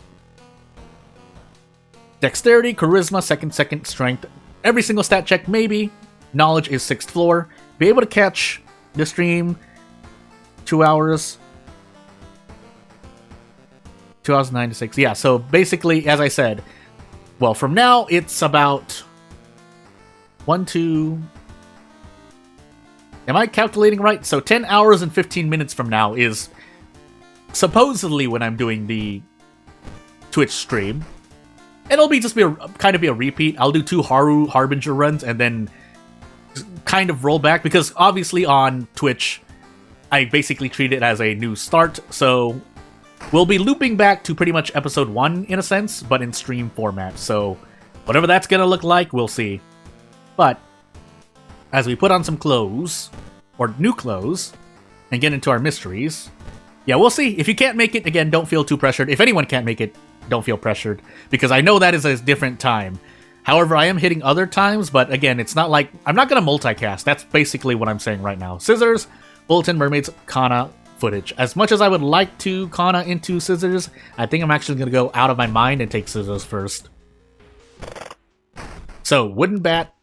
Speaker 1: Dexterity, Charisma, second, Strength. Every single stat check, maybe. Knowledge is 6th floor. Be able to catch the stream 2 hours... 2009 to 6. Yeah, so basically, as I said, well, from now, it's about 1, 2... Am I calculating right? So 10 hours and 15 minutes from now is supposedly when I'm doing the Twitch stream. It'll be just kind of be a repeat. I'll do 2 Harbinger runs and then kind of roll back, because obviously on Twitch, I basically treat it as a new start, so... We'll be looping back to pretty much episode 1, in a sense, but in stream format, so whatever that's gonna look like, we'll see. But, as we put on some clothes, or new clothes, and get into our mysteries, yeah, we'll see. If you can't make it, again, don't feel too pressured. If anyone can't make it, don't feel pressured, because I know that is a different time. However, I am hitting other times, but again, it's not like... I'm not going to multicast. That's basically what I'm saying right now. Scissors, Bulletin, Mermaids, Kana, footage. As much as I would like to Kana into Scissors, I think I'm actually going to go out of my mind and take Scissors first. So, Wooden Bat.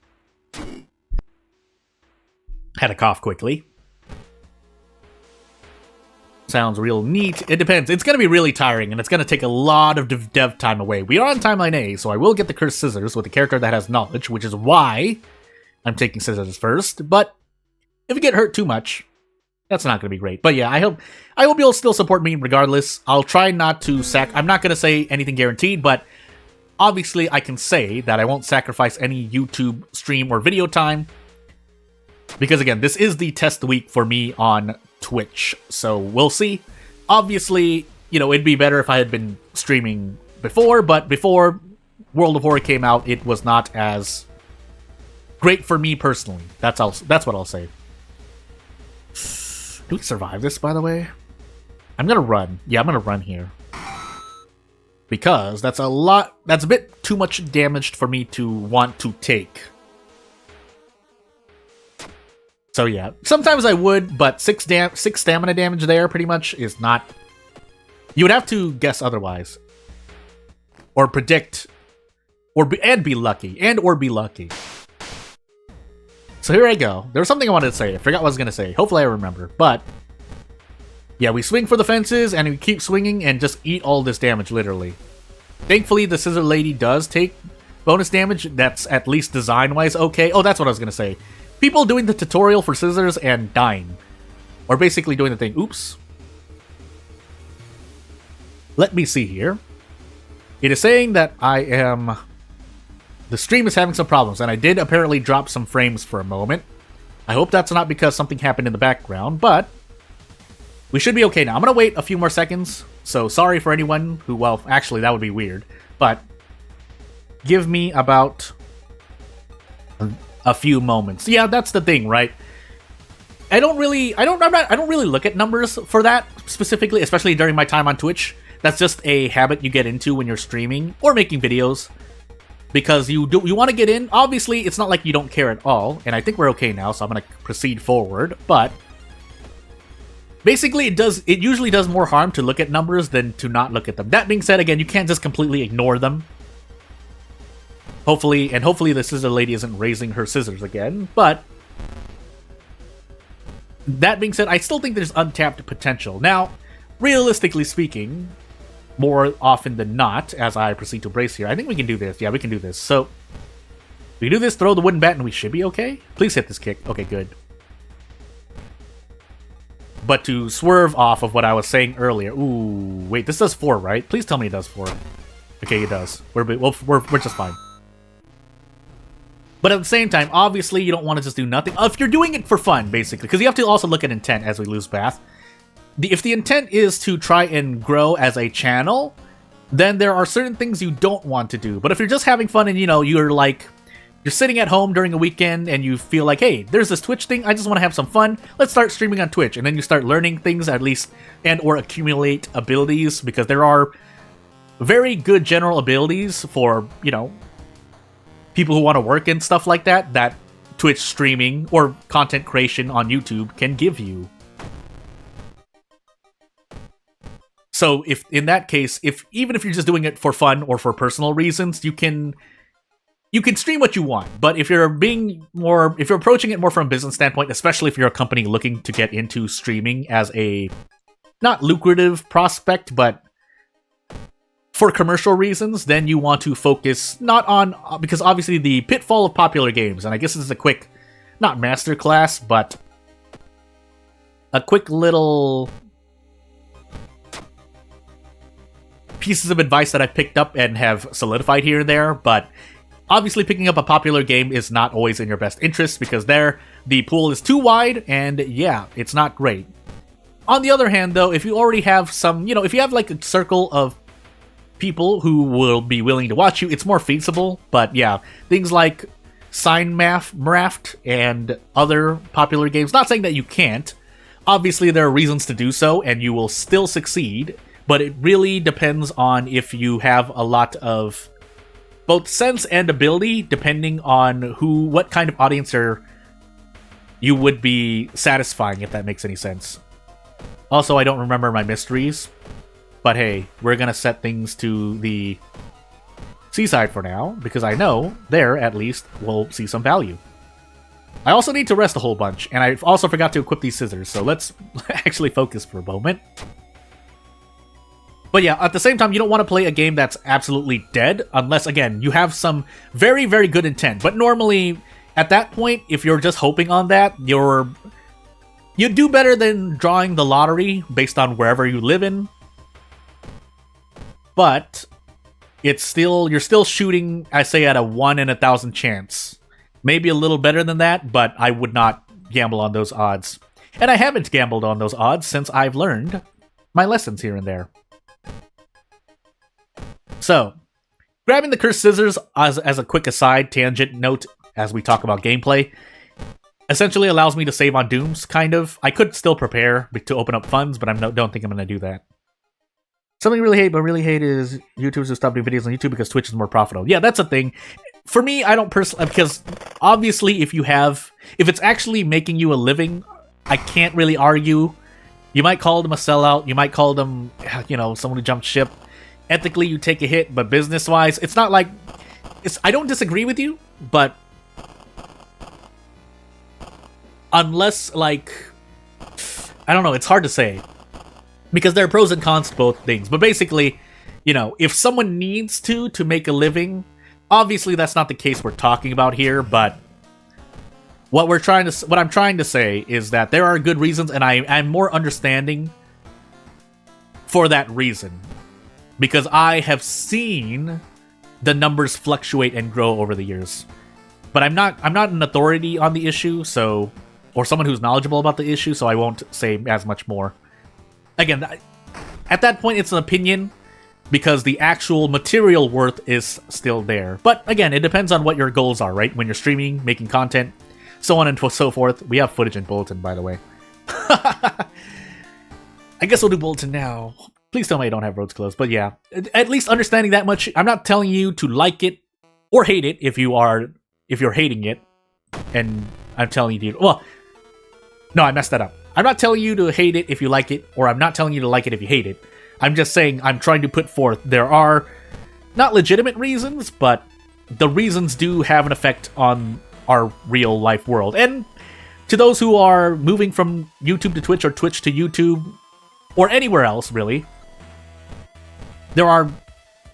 Speaker 1: Had to cough quickly. Sounds real neat. It depends. It's going to be really tiring, and it's going to take a lot of dev time away. We are on Timeline A, so I will get the Cursed Scissors with a character that has knowledge, which is why I'm taking Scissors first. But if you get hurt too much, that's not going to be great. But yeah, I hope you'll still support me regardless. I'll try not to I'm not going to say anything guaranteed, but obviously I can say that I won't sacrifice any YouTube stream or video time. Because again, this is the test week for me on Twitch, so we'll see. Obviously, you know, it'd be better if I had been streaming before, but before World of Horror came out, it was not as great for me personally. That's what I'll say. Do we survive this, by the way? I'm gonna run. Yeah, I'm gonna run here. Because that's a bit too much damage for me to want to take. So yeah, sometimes I would, but 6 stamina damage there pretty much is not... You would have to guess otherwise. Or predict, and be lucky. So here I go. There was something I wanted to say. I forgot what I was going to say. Hopefully I remember. But yeah, we swing for the fences, and we keep swinging and just eat all this damage, literally. Thankfully, the Scissor Lady does take bonus damage. That's at least design-wise okay. Oh, that's what I was going to say. People doing the tutorial for Scissors and dying. Or basically doing the thing. Oops. Let me see here. It is saying that the stream is having some problems, and I did apparently drop some frames for a moment. I hope that's not because something happened in the background, but we should be okay now. I'm going to wait a few more seconds, so sorry for anyone who, well, actually, that would be weird, but give me about a few moments. Yeah, that's the thing, right? I don't really look at numbers for that specifically, especially during my time on Twitch. That's just a habit you get into when you're streaming or making videos, because you want to get in. Obviously, it's not like you don't care at all, and I think we're okay now, so I'm going to proceed forward. But basically, it usually does more harm to look at numbers than to not look at them. That being said, again, you can't just completely ignore them. Hopefully the Scissor Lady isn't raising her scissors again, but that being said, I still think there's untapped potential. Now, realistically speaking, more often than not, as I proceed to brace here, I think we can do this. Yeah, we can do this. So, we do this, throw the wooden bat, and we should be okay? Please hit this kick. Okay, good. But to swerve off of what I was saying earlier... Ooh, wait, this does 4, right? Please tell me it does 4. Okay, it does. We're just fine. But at the same time, obviously, you don't want to just do nothing. If you're doing it for fun, basically, because you have to also look at intent as we lose Bath. If the intent is to try and grow as a channel, then there are certain things you don't want to do. But if you're just having fun and, you know, you're sitting at home during a weekend and you feel like, hey, there's this Twitch thing, I just want to have some fun, let's start streaming on Twitch. And then you start learning things at least, and or accumulate abilities, because there are very good general abilities for, you know, people who want to work and stuff like that, that Twitch streaming or content creation on YouTube can give you. So if in that case, even if you're just doing it for fun or for personal reasons, you can stream what you want. But if you're approaching it more from a business standpoint, especially if you're a company looking to get into streaming as a not lucrative prospect, but for commercial reasons, then you want to focus not on, because obviously the pitfall of popular games, and I guess this is a quick, not masterclass, but a quick little pieces of advice that I've picked up and have solidified here and there, but obviously picking up a popular game is not always in your best interest, because there, the pool is too wide, and yeah, it's not great. On the other hand, though, if you already have some, you know, if you have like a circle of people who will be willing to watch you, it's more feasible. But yeah, things like Minecraft and other popular games, not saying that you can't. Obviously, there are reasons to do so, and you will still succeed, but it really depends on if you have a lot of both sense and ability, depending on what kind of audience you would be satisfying, if that makes any sense. Also, I don't remember my mysteries, but hey, we're gonna set things to the seaside for now, because I know there, at least, we'll see some value. I also need to rest a whole bunch, and I also forgot to equip these scissors, so let's actually focus for a moment. But yeah, at the same time, you don't want to play a game that's absolutely dead, unless, again, you have some very, very good intent. But normally, at that point, if you're just hoping on that, you do better than drawing the lottery based on wherever you live in. But you're still shooting, I say, at a 1 in 1,000 chance. Maybe a little better than that, but I would not gamble on those odds. And I haven't gambled on those odds since I've learned my lessons here and there. So, grabbing the cursed scissors as a quick aside, tangent note, as we talk about gameplay, essentially allows me to save on dooms, kind of. I could still prepare to open up funds, but I don't think I'm going to do that. Something I really hate is YouTubers who stop doing videos on YouTube because Twitch is more profitable. Yeah, that's a thing. For me, I don't personally, because obviously if it's actually making you a living, I can't really argue. You might call them a sellout, you might call them, someone who jumped ship. Ethically, you take a hit, but business-wise, it's not like... I don't disagree with you, but... Unless, I don't know, it's hard to say. Because there are pros and cons to both things. But basically, if someone needs to make a living, obviously that's not the case we're talking about here, but... What I'm trying to say is that there are good reasons, and I'm more understanding for that reason. Because I have seen the numbers fluctuate and grow over the years. But I'm not an authority on the issue, or someone who's knowledgeable about the issue, so I won't say as much more. Again, at that point it's an opinion, because the actual material worth is still there. But again, it depends on what your goals are, right? When you're streaming, making content, so on and so forth. We have footage in Bulletin, by the way. I guess we'll do Bulletin now. Please tell me I don't have roads closed, but yeah. At least understanding that much, I'm not telling you to like it or hate it if you're hating it. And I'm telling you to... Well, no, I messed that up. I'm not telling you to hate it if you like it, or I'm not telling you to like it if you hate it. I'm just saying I'm trying to put forth there are not legitimate reasons, but the reasons do have an effect on our real life world. And to those who are moving from YouTube to Twitch or Twitch to YouTube, or anywhere else, really, there are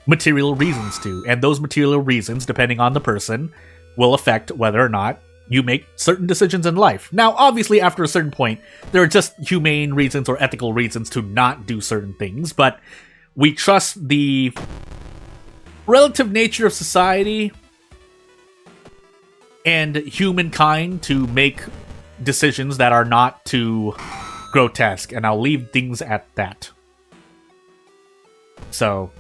Speaker 1: material reasons to, and those material reasons, depending on the person, will affect whether or not you make certain decisions in life. Now, obviously, after a certain point, there are just humane reasons or ethical reasons to not do certain things, but we trust the relative nature of society and humankind to make decisions that are not too grotesque, and I'll leave things at that. So,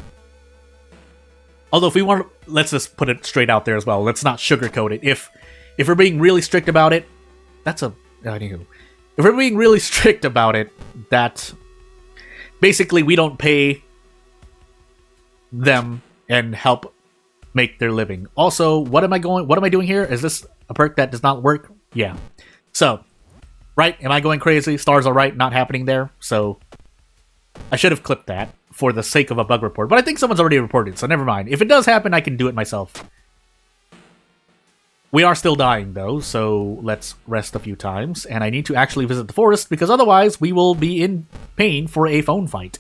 Speaker 1: although if we want to, let's just put it straight out there as well. Let's not sugarcoat it. If we're being really strict about it, anywho. If we're being really strict about it, that basically we don't pay them and help make their living. Also, what am I doing here? Is this a perk that does not work? Yeah. So, right? Am I going crazy? Stars are right, not happening there. So, I should have clipped that for the sake of a bug report. But I think someone's already reported, so never mind. If it does happen, I can do it myself. We are still dying, though, so let's rest a few times. And I need to actually visit the forest, because otherwise we will be in pain for a phone fight.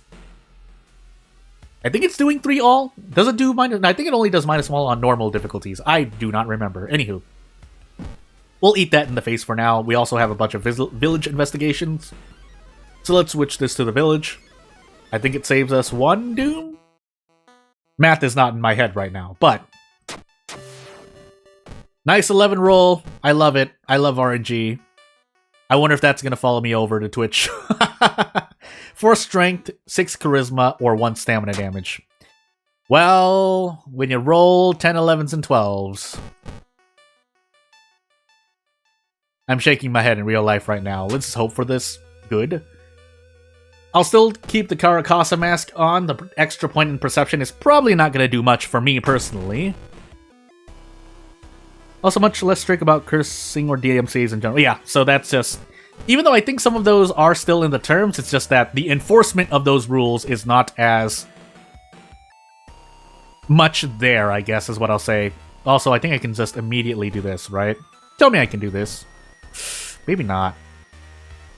Speaker 1: I think it's doing 3 all. Does it do minus? I think it only does minus all on normal difficulties. I do not remember. Anywho. We'll eat that in the face for now. We also have a bunch of village investigations. So let's switch this to the village. I think it saves us 1 doom? Math is not in my head right now, but... Nice 11 roll. I love it. I love RNG. I wonder if that's going to follow me over to Twitch. 4 strength, 6 charisma, or 1 stamina damage. Well, when you roll 10, 11s, and 12s... I'm shaking my head in real life right now. Let's hope for this. Good. I'll still keep the Karakasa mask on. The extra point in perception is probably not going to do much for me personally. Also, much less strict about cursing or DMCs in general. Yeah, so that's just... Even though I think some of those are still in the terms, it's just that the enforcement of those rules is not as much there, I guess, is what I'll say. Also, I think I can just immediately do this, right? Tell me I can do this. Maybe not.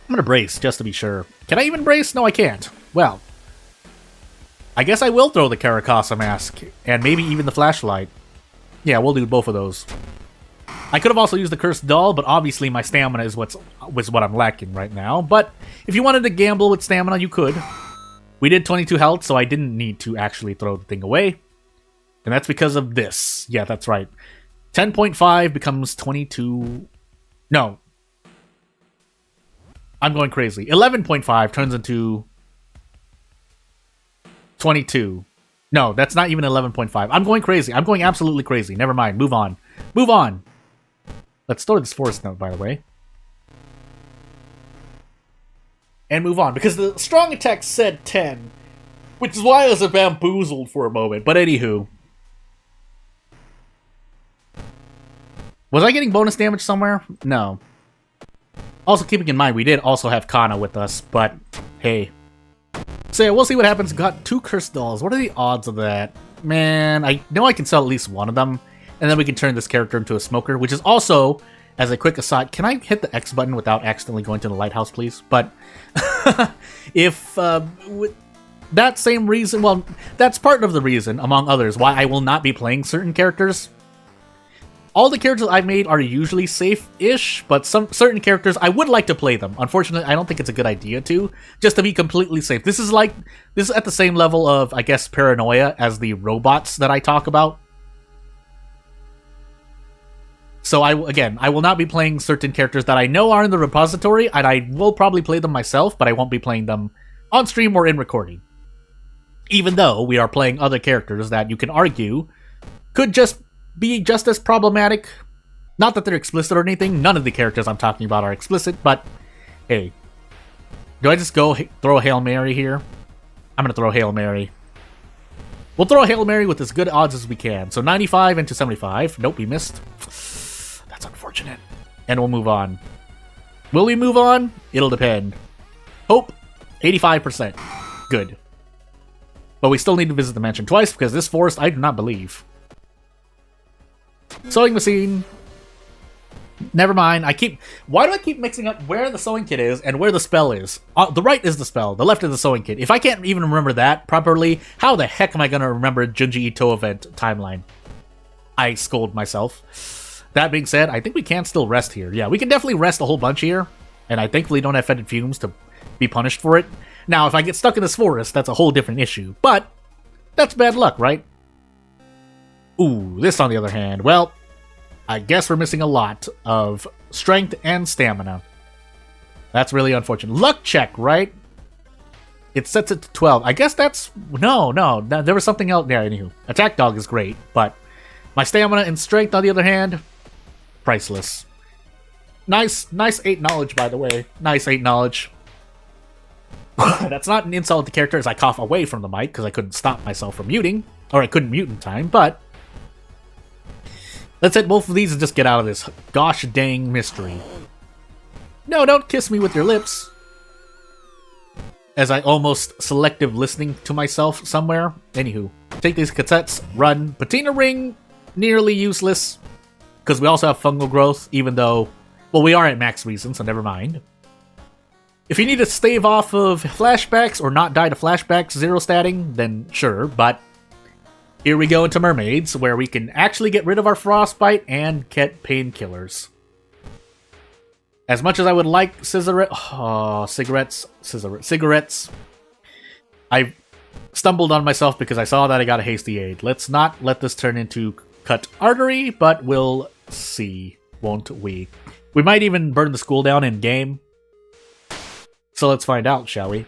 Speaker 1: I'm gonna brace, just to be sure. Can I even brace? No, I can't. Well, I guess I will throw the Caracasa mask, and maybe even the flashlight. Yeah, we'll do both of those. I could have also used the Cursed Doll, but obviously my stamina is what I'm lacking right now. But if you wanted to gamble with stamina, you could. We did 22 health, so I didn't need to actually throw the thing away. And that's because of this. Yeah, that's right. 10.5 becomes 22... No. I'm going crazy. 11.5 turns into 22. No, that's not even 11.5. I'm going crazy. I'm going absolutely crazy. Never mind. Move on. Move on. Let's store this forest note, by the way. And move on, because the strong attack said 10. Which is why I was bamboozled for a moment. But anywho. Was I getting bonus damage somewhere? No. Also, keeping in mind, we did also have Kana with us, but hey. So yeah, we'll see what happens. Got 2 cursed dolls. What are the odds of that? Man, I know I can sell at least one of them. And then we can turn this character into a smoker, which is also, as a quick aside, can I hit the X button without accidentally going to the lighthouse, please? But if with that same reason, well, that's part of the reason, among others, why I will not be playing certain characters. All the characters I've made are usually safe-ish, but some certain characters, I would like to play them. Unfortunately, I don't think it's a good idea to, just to be completely safe. This is at the same level of, I guess, paranoia as the robots that I talk about. So, I will not be playing certain characters that I know are in the repository, and I will probably play them myself, but I won't be playing them on stream or in recording. Even though we are playing other characters that you can argue could just be just as problematic. Not that they're explicit or anything. None of the characters I'm talking about are explicit, but hey. Do I just go throw a Hail Mary here? I'm gonna throw a Hail Mary. We'll throw a Hail Mary with as good odds as we can. So 95 into 75. Nope, we missed. That's unfortunate. And we'll move on. Will we move on? It'll depend. Hope, 85%. Good. But we still need to visit the mansion twice, because this forest I do not believe. Sewing machine. Never mind. Why do I keep mixing up where the sewing kit is and where the spell is? The right is the spell. The left is the sewing kit. If I can't even remember that properly, how the heck am I going to remember Junji Ito event timeline? I scold myself. That being said, I think we can still rest here. Yeah, we can definitely rest a whole bunch here. And I thankfully don't have fetid fumes to be punished for it. Now, if I get stuck in this forest, that's a whole different issue. But that's bad luck, right? Ooh, this on the other hand, well, I guess we're missing a lot of strength and stamina. That's really unfortunate. Luck check, right? It sets it to 12. I guess that's... No, there was something else there. Anywho, attack dog is great, but my stamina and strength, on the other hand, priceless. Nice 8 knowledge, by the way. Nice 8 knowledge. That's not an insult to character as I cough away from the mic, because I couldn't stop myself from muting. Or I couldn't mute in time, but... Let's hit both of these and just get out of this gosh dang mystery. No, don't kiss me with your lips. As I almost selective listening to myself somewhere. Anywho, take these cassettes, run. Patina ring, nearly useless. Because we also have fungal growth, even though... Well, we are at max reason, so never mind. If you need to stave off of flashbacks or not die to flashbacks, zero statting, then sure, but... Here we go into mermaids, where we can actually get rid of our frostbite and get painkillers. As much as I would like cigarettes, I stumbled on myself because I saw that I got a hasty aid. Let's not let this turn into cut artery, but we'll see, won't we? We might even burn the school down in game. So let's find out, shall we?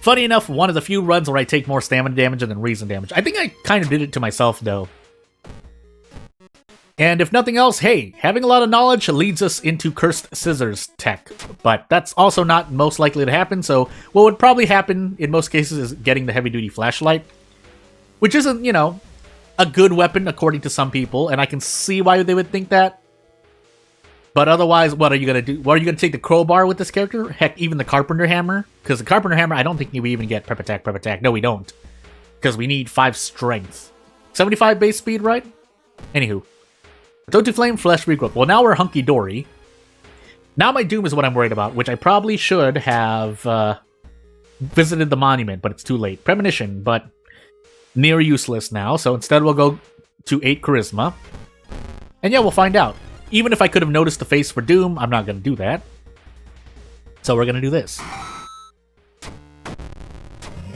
Speaker 1: Funny enough, one of the few runs where I take more stamina damage than reason damage. I think I kind of did it to myself, though. And if nothing else, hey, having a lot of knowledge leads us into Cursed Scissors tech. But that's also not most likely to happen, so what would probably happen in most cases is getting the heavy-duty flashlight. Which isn't, you know, a good weapon according to some people, and I can see why they would think that. But otherwise, what are you gonna do? What are you gonna take the crowbar with this character? Heck, even the carpenter hammer? Because the carpenter hammer, I don't think we even get prep attack. No, we don't. Because we need 5 strength. 75 base speed, right? Anywho. Totu Flame, Flesh Regrowth. Well, now we're hunky-dory. Now my Doom is what I'm worried about, which I probably should have visited the monument, but it's too late. Premonition, but near useless now, so instead we'll go to 8 Charisma. And yeah, we'll find out. Even if I could have noticed the face for Doom, I'm not going to do that. So we're going to do this.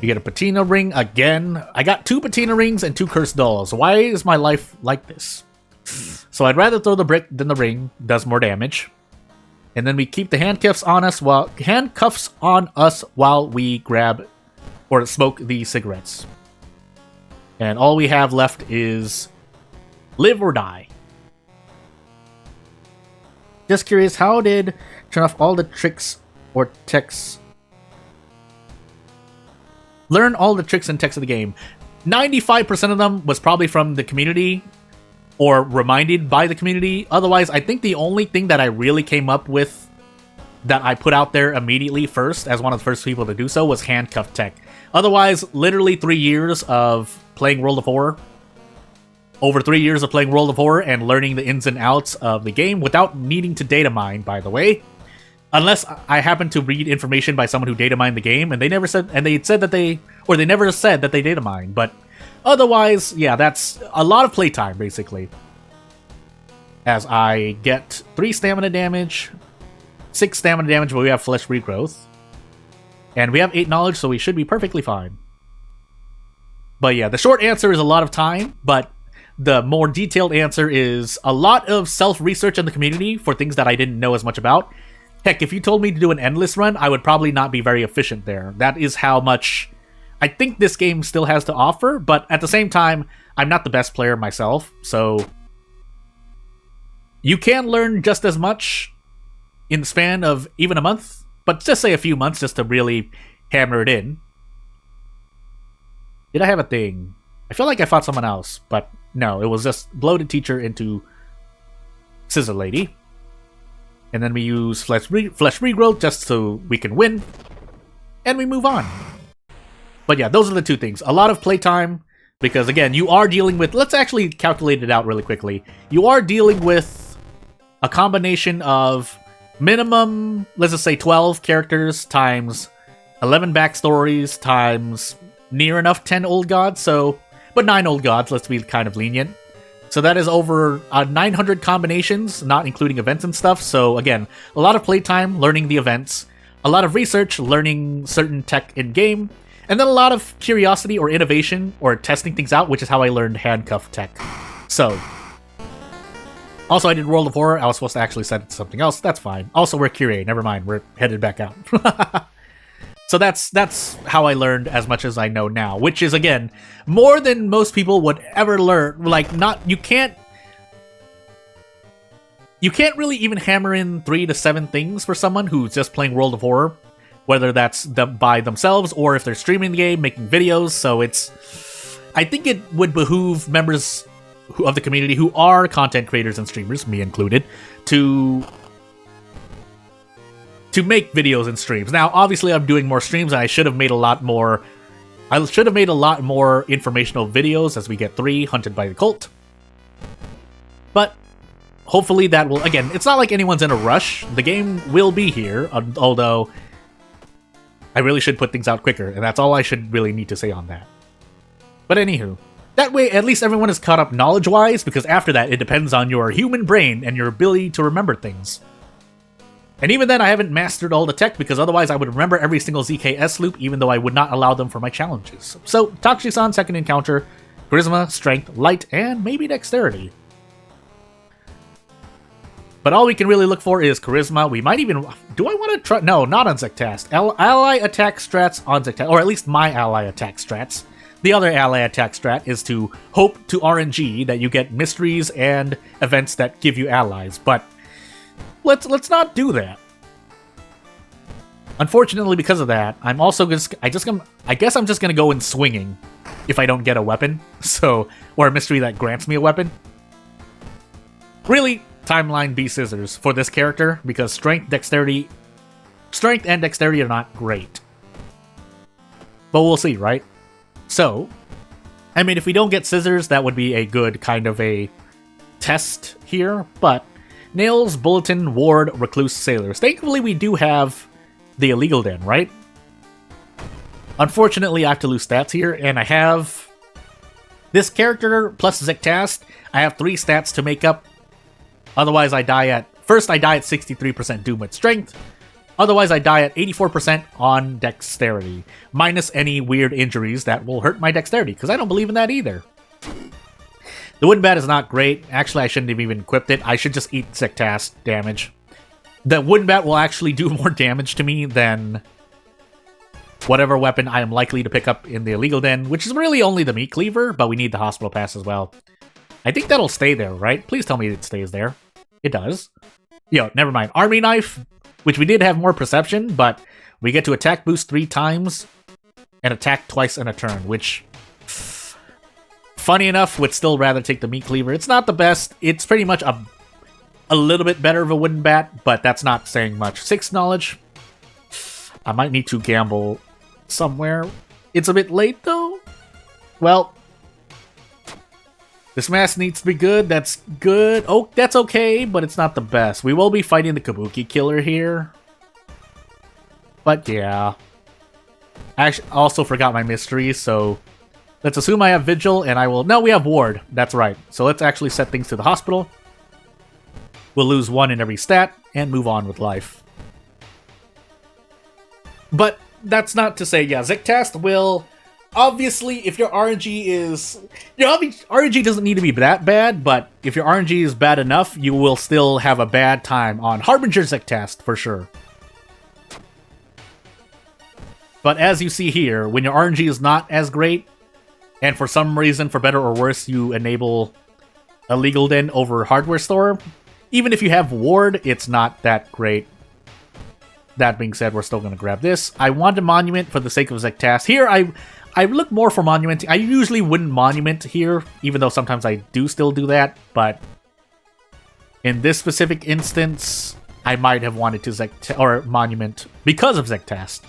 Speaker 1: You get a Patina Ring again. I got 2 Patina Rings and 2 Cursed Dolls. Why is my life like this? So I'd rather throw the brick than the ring. Does more damage. And then we keep the handcuffs on us while we grab or smoke the cigarettes. And all we have left is live or die. Just curious, how did turn off all the tricks or texts? Learn all the tricks and texts of the game. 95% of them was probably from the community or reminded by the community. Otherwise, I think the only thing that I really came up with that I put out there immediately first, as one of the first people to do so, was handcuff tech. Otherwise, literally 3 years of playing World of Horror. Over 3 years of playing World of Horror and learning the ins and outs of the game without needing to data mine, by the way. Unless I happen to read information by someone who data mined the game, and they never said, and they said that they never said that they data mined, but otherwise, yeah, that's a lot of playtime, basically. As I get 3 stamina damage, 6 stamina damage, but we have flesh regrowth. And we have 8 knowledge, so we should be perfectly fine. But yeah, the short answer is a lot of time, but the more detailed answer is a lot of self-research in the community for things that I didn't know as much about. Heck, if you told me to do an endless run, I would probably not be very efficient there. That is how much I think this game still has to offer, but at the same time, I'm not the best player myself, so you can learn just as much in the span of even a month, but just say a few months just to really hammer it in. Did I have a thing? I feel like I fought someone else, but no, it was just bloated teacher into Scissor Lady. And then we use flesh regrowth just so we can win. And we move on. But yeah, those are the 2 things. A lot of playtime, because again, you are dealing with... Let's actually calculate it out really quickly. You are dealing with a combination of minimum, let's just say 12 characters times 11 backstories times near enough 10 old gods, so... But 9 old gods, let's be kind of lenient. So that is over 900 combinations, not including events and stuff. So again, a lot of playtime learning the events, a lot of research learning certain tech in-game, and then a lot of curiosity or innovation or testing things out, which is how I learned handcuff tech. So, also I did World of Horror. I was supposed to actually send it to something else. That's fine. Also, we're Curie. Never mind. We're headed back out. So that's how I learned as much as I know now, which is, again, more than most people would ever learn. Like, you can't really even hammer in 3 to 7 things for someone who's just playing World of Horror, whether that's by themselves or if they're streaming the game, making videos. So I think it would behoove members of the community who are content creators and streamers, me included, to make videos and streams. Now, obviously, I'm doing more streams, and I should have made a lot more informational videos as we get 3, Hunted by the Cult. But hopefully that will... Again, it's not like anyone's in a rush. The game will be here, although I really should put things out quicker, and that's all I should really need to say on that. But anywho, that way at least everyone is caught up knowledge-wise, because after that, it depends on your human brain and your ability to remember things. And even then, I haven't mastered all the tech, because otherwise I would remember every single ZKS loop, even though I would not allow them for my challenges. So, Takushi-san, second encounter, Charisma, Strength, Light, and maybe Dexterity. But all we can really look for is Charisma. We might even... Do I want to try... No, not on Zektask. Ally attack strats on Zektask, or at least my ally attack strats. The other ally attack strat is to hope to RNG that you get mysteries and events that give you allies, but... Let's not do that. Unfortunately, because of that, I'm also I guess I'm just gonna go in swinging. if I don't get a weapon, so, or a mystery that grants me a weapon. Really, timeline B scissors for this character, because strength and dexterity are not great. But we'll see, right? So, I mean, if we don't get scissors, that would be a good kind of a test here, but nails, bulletin, ward, recluse, sailors. Thankfully, we do have the illegal den, right? Unfortunately, I have to lose stats here, and I have this character plus Zectast. I have 3 stats to make up. Otherwise, I die at 63% doom with strength. Otherwise, I die at 84% on dexterity, minus any weird injuries that will hurt my dexterity, because I don't believe in that either. The wooden bat is not great. Actually, I shouldn't have even equipped it. I should just eat Zectast damage. The wooden bat will actually do more damage to me than whatever weapon I am likely to pick up in the illegal den, which is really only the meat cleaver, but we need the hospital pass as well. I think that'll stay there, right? Please tell me it stays there. It does. Yo, never mind. Army knife, which we did have more perception, but we get to attack boost 3 times and attack twice in a turn, which, funny enough, would still rather take the meat cleaver. It's not the best. It's pretty much a little bit better of a wooden bat, but that's not saying much. 6 knowledge. I might need to gamble somewhere. It's a bit late, though. Well, this mask needs to be good. That's good. Oh, that's okay, but it's not the best. We will be fighting the Kabuki killer here. But yeah. I actually also forgot my mystery, so let's assume I have Vigil, and I will... No, we have Ward. That's right. So let's actually set things to the hospital. We'll lose 1 in every stat, and move on with life. But that's not to say, yeah, Zectast will... Obviously, if your RNG is... Your RNG doesn't need to be that bad, but if your RNG is bad enough, you will still have a bad time on Harbinger Zectast, for sure. But as you see here, when your RNG is not as great, and for some reason, for better or worse, you enable a legal den over hardware store, even if you have Ward, it's not that great. That being said, we're still going to grab this. I want a Monument for the sake of Zectast. Here, I look more for Monument. I usually wouldn't Monument here, even though sometimes I do still do that, but in this specific instance, I might have wanted to Monument because of Zectast.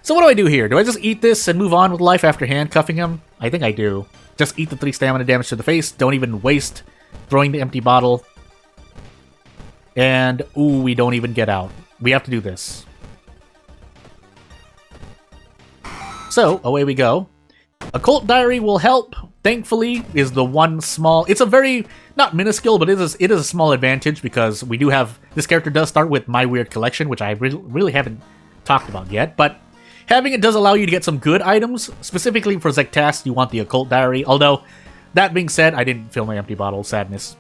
Speaker 1: So what do I do here? Do I just eat this and move on with life after handcuffing him? I think I do. Just eat the 3 stamina damage to the face. Don't even waste throwing the empty bottle. And, ooh, we don't even get out. We have to do this. So, away we go. Occult Diary will help, thankfully, is the one small... It's a very, not minuscule, but it is a small advantage because we do have... This character does start with My Weird Collection, which I really haven't talked about yet, but having it does allow you to get some good items. Specifically for Zectast, you want the Occult Diary, although, that being said, I didn't fill my empty bottle, sadness.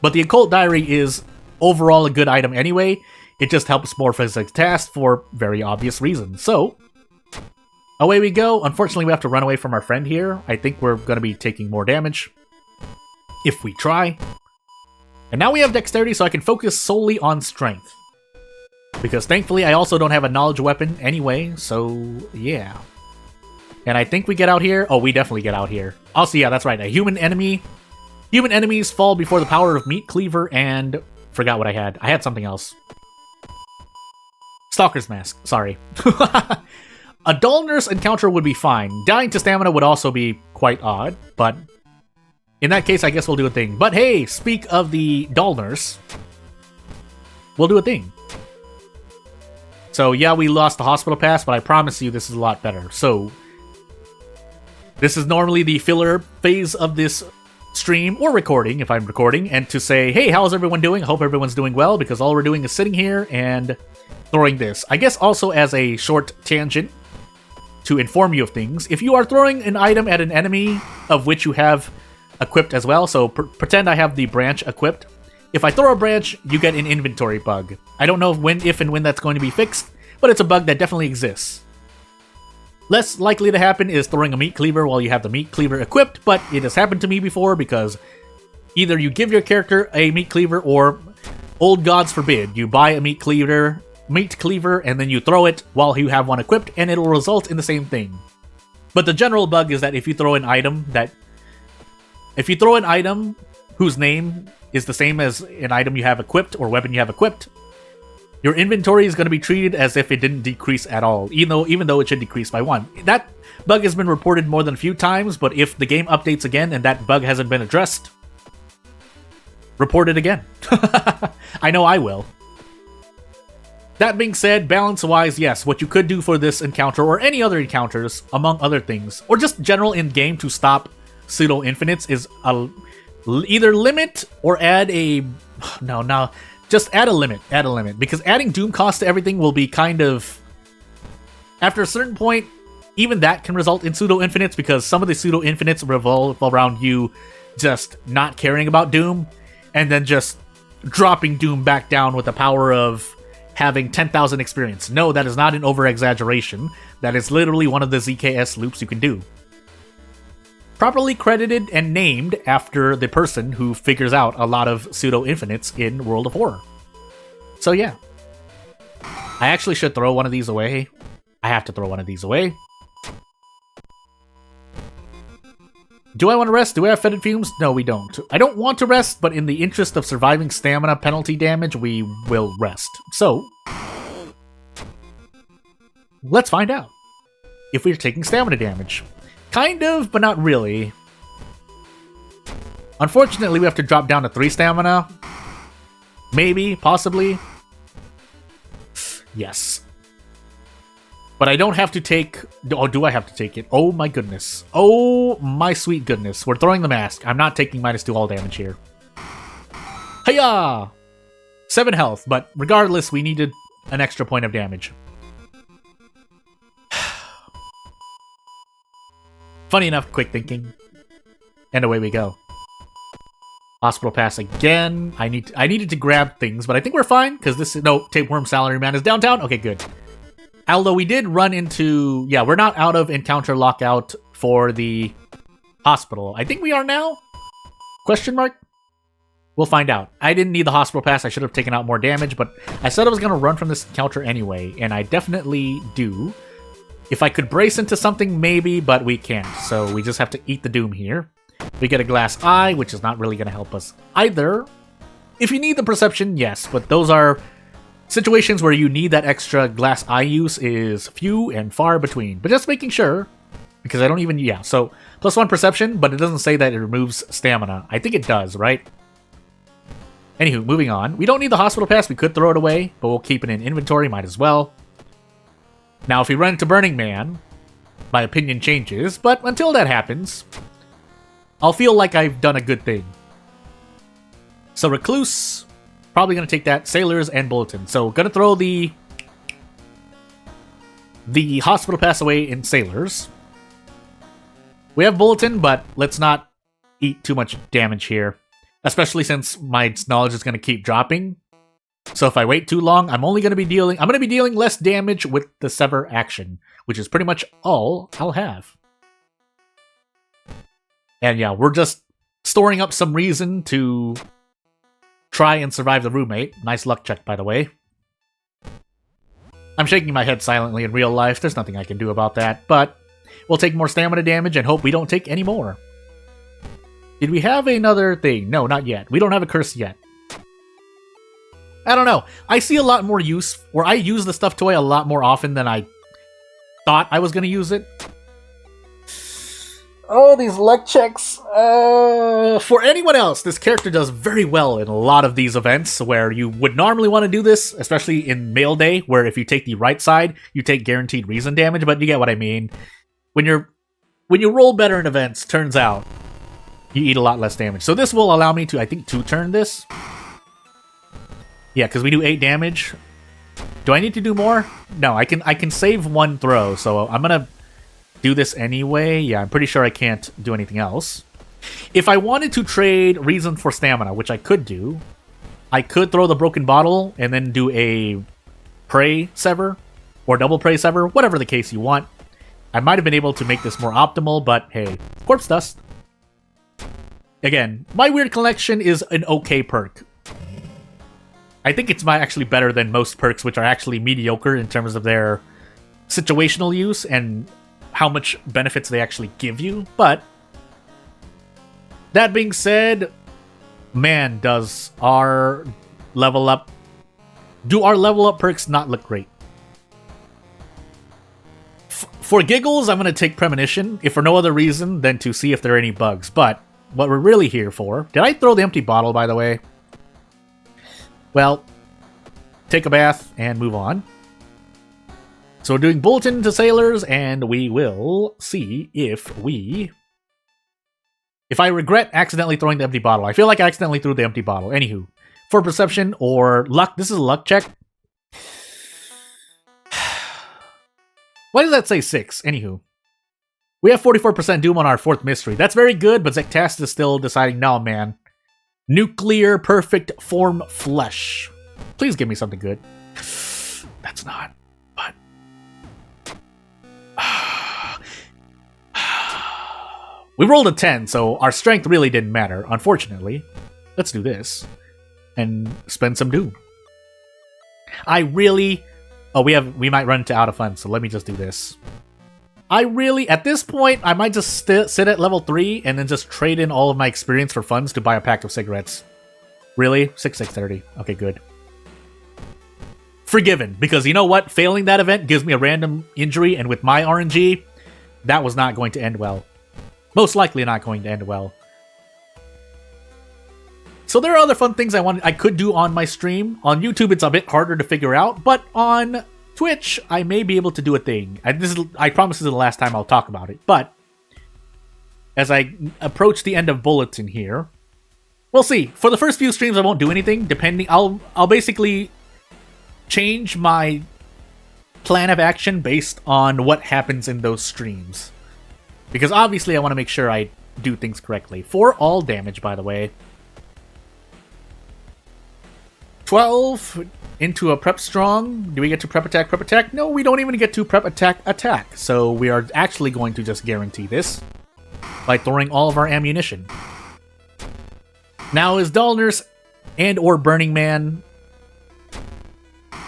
Speaker 1: But the Occult Diary is overall a good item anyway. It just helps more for Zectast for very obvious reasons. So, away we go. Unfortunately, we have to run away from our friend here. I think we're going to be taking more damage if we try. And now we have dexterity, so I can focus solely on strength. Because thankfully, I also don't have a knowledge weapon anyway, so yeah. And I think we get out here. Oh, we definitely get out here. Also, yeah, that's right. A human enemy. Human enemies fall before the power of Meat Cleaver and... Forgot what I had. I had something else. Stalker's Mask. Sorry. A dull nurse encounter would be fine. Dying to stamina would also be quite odd, but in that case, I guess we'll do a thing. But hey, speak of the dull nurse, we'll do a thing. So yeah, we lost the hospital pass, but I promise you this is a lot better. So this is normally the filler phase of this stream, or recording, if I'm recording, and to say, hey, how's everyone doing? I hope everyone's doing well, because all we're doing is sitting here and throwing this. I guess also as a short tangent, to inform you of things, if you are throwing an item at an enemy of which you have equipped as well, so pretend I have the branch equipped, if I throw a branch, you get an inventory bug. I don't know if and when that's going to be fixed, but it's a bug that definitely exists. Less likely to happen is throwing a meat cleaver while you have the meat cleaver equipped, but it has happened to me before because either you give your character a meat cleaver or, old gods forbid, you buy a meat cleaver and then you throw it while you have one equipped and it'll result in the same thing. But the general bug is that if you throw an item whose name is the same as an item you have equipped or weapon you have equipped, your inventory is going to be treated as if it didn't decrease at all, even though it should decrease by 1. That bug has been reported more than a few times, but if the game updates again and that bug hasn't been addressed, report it again. I know I will. That being said, balance-wise, yes, what you could do for this encounter or any other encounters, among other things, or just general in-game to stop pseudo-infinites is either limit or add a... No, just add a limit. Add a limit. Because adding doom cost to everything will be kind of... After a certain point, even that can result in pseudo-infinites because some of the pseudo-infinites revolve around you just not caring about doom and then just dropping doom back down with the power of having 10,000 experience. No, that is not an over-exaggeration. That is literally one of the ZKS loops you can do. Properly credited and named after the person who figures out a lot of pseudo-infinites in World of Horror. So yeah. I actually should throw one of these away. I have to throw one of these away. Do I want to rest? Do we have fetid fumes? No, we don't. I don't want to rest, but in the interest of surviving stamina penalty damage, we will rest. So, let's find out if we're taking stamina damage. Kind of, but not really. Unfortunately, we have to drop down to 3 stamina. Maybe, possibly. Yes. But I don't have to take... Oh, do I have to take it? Oh my goodness. Oh my sweet goodness. We're throwing the mask. I'm not taking -2 all damage here. Hiya! 7 health, but regardless, we needed an extra point of damage. Funny enough, quick thinking. And away we go. Hospital pass again. I needed to grab things, but I think we're fine, because this is... No, Tapeworm Salaryman is downtown? Okay, good. Although we did run into... Yeah, we're not out of encounter lockout for the hospital. I think we are now? Question mark? We'll find out. I didn't need the hospital pass. I should have taken out more damage, but I said I was going to run from this encounter anyway, and I definitely do. If I could brace into something, maybe, but we can't. So we just have to eat the doom here. We get a glass eye, which is not really going to help us either. If you need the perception, yes, but those are... Situations where you need that extra glass eye use is few and far between. But just making sure, because I don't even... Yeah, so +1 perception, but it doesn't say that it removes stamina. I think it does, right? Anywho, moving on. We don't need the hospital pass. We could throw it away, but we'll keep it in inventory. Might as well. Now, if we run into Burning Man, my opinion changes. But until that happens, I'll feel like I've done a good thing. So Recluse... Probably going to take that. Sailors and Bulletin. So, going to throw the hospital pass away in Sailors. We have Bulletin, but let's not eat too much damage here. Especially since my knowledge is going to keep dropping. So if I wait too long, I'm going to be dealing less damage with the Sever action. Which is pretty much all I'll have. And yeah, we're just storing up some reason to... try and survive the roommate. Nice luck check, by the way. I'm shaking my head silently in real life. There's nothing I can do about that, but we'll take more stamina damage and hope we don't take any more. Did we have another thing? No, not yet. We don't have a curse yet. I don't know. I see a lot more use, or I use the stuffed toy a lot more often than I thought I was going to use it. Oh, these luck checks. For anyone else, this character does very well in a lot of these events where you would normally want to do this, especially in Mail Day, where if you take the right side, you take guaranteed reason damage, but you get what I mean. When you roll better in events, turns out, you eat a lot less damage. So this will allow me to, I think, 2-turn this. Yeah, because we do 8 damage. Do I need to do more? No, I can save 1 throw, so I'm going to do this anyway. Yeah, I'm pretty sure I can't do anything else. If I wanted to trade reason for stamina, which I could do, I could throw the broken bottle and then do a prey sever or double prey sever, whatever the case you want. I might have been able to make this more optimal, but hey, corpse dust. Again, my weird collection is an okay perk. I think it's actually better than most perks, which are actually mediocre in terms of their situational use and how much benefits they actually give you. But that being said, man, does our level up... Do our level up perks not look great? For giggles, I'm going to take Premonition, if for no other reason than to see if there are any bugs. But what we're really here for... Did I throw the empty bottle, by the way? Well, take a bath and move on. So we're doing Bulletin to Sailors, and we will see if I regret accidentally throwing the empty bottle. I feel like I accidentally threw the empty bottle. Anywho, for Perception or Luck, this is a Luck check. Why does that say 6? Anywho. We have 44% Doom on our 4th mystery. That's very good, but Zektastis is still deciding, no, man. Nuclear Perfect Form Flesh. Please give me something good. That's not, but... We rolled a 10, so our strength really didn't matter, unfortunately. Let's do this. And spend some Doom. I really... Oh, we might run out of funds, so let me just do this. I really, at this point, I might just sit at level 3 and then just trade in all of my experience for funds to buy a pack of cigarettes. Really? 630. Okay, good. Forgiven, because you know what? Failing that event gives me a random injury, and with my RNG, that was not going to end well. Most likely not going to end well. So there are other fun things I could do on my stream. On YouTube, it's a bit harder to figure out, but on Twitch, I may be able to do a thing. I promise this is the last time I'll talk about it, but as I approach the end of Bulletin here, we'll see. For the first few streams, I won't do anything. Depending, I'll basically change my plan of action based on what happens in those streams, because obviously I want to make sure I do things correctly. For all damage, by the way. 12 into a prep strong. Do we get to prep attack, prep attack? No, we don't even get to prep attack, attack. So we are actually going to just guarantee this by throwing all of our ammunition. Now, is Dullness and or Burning Man,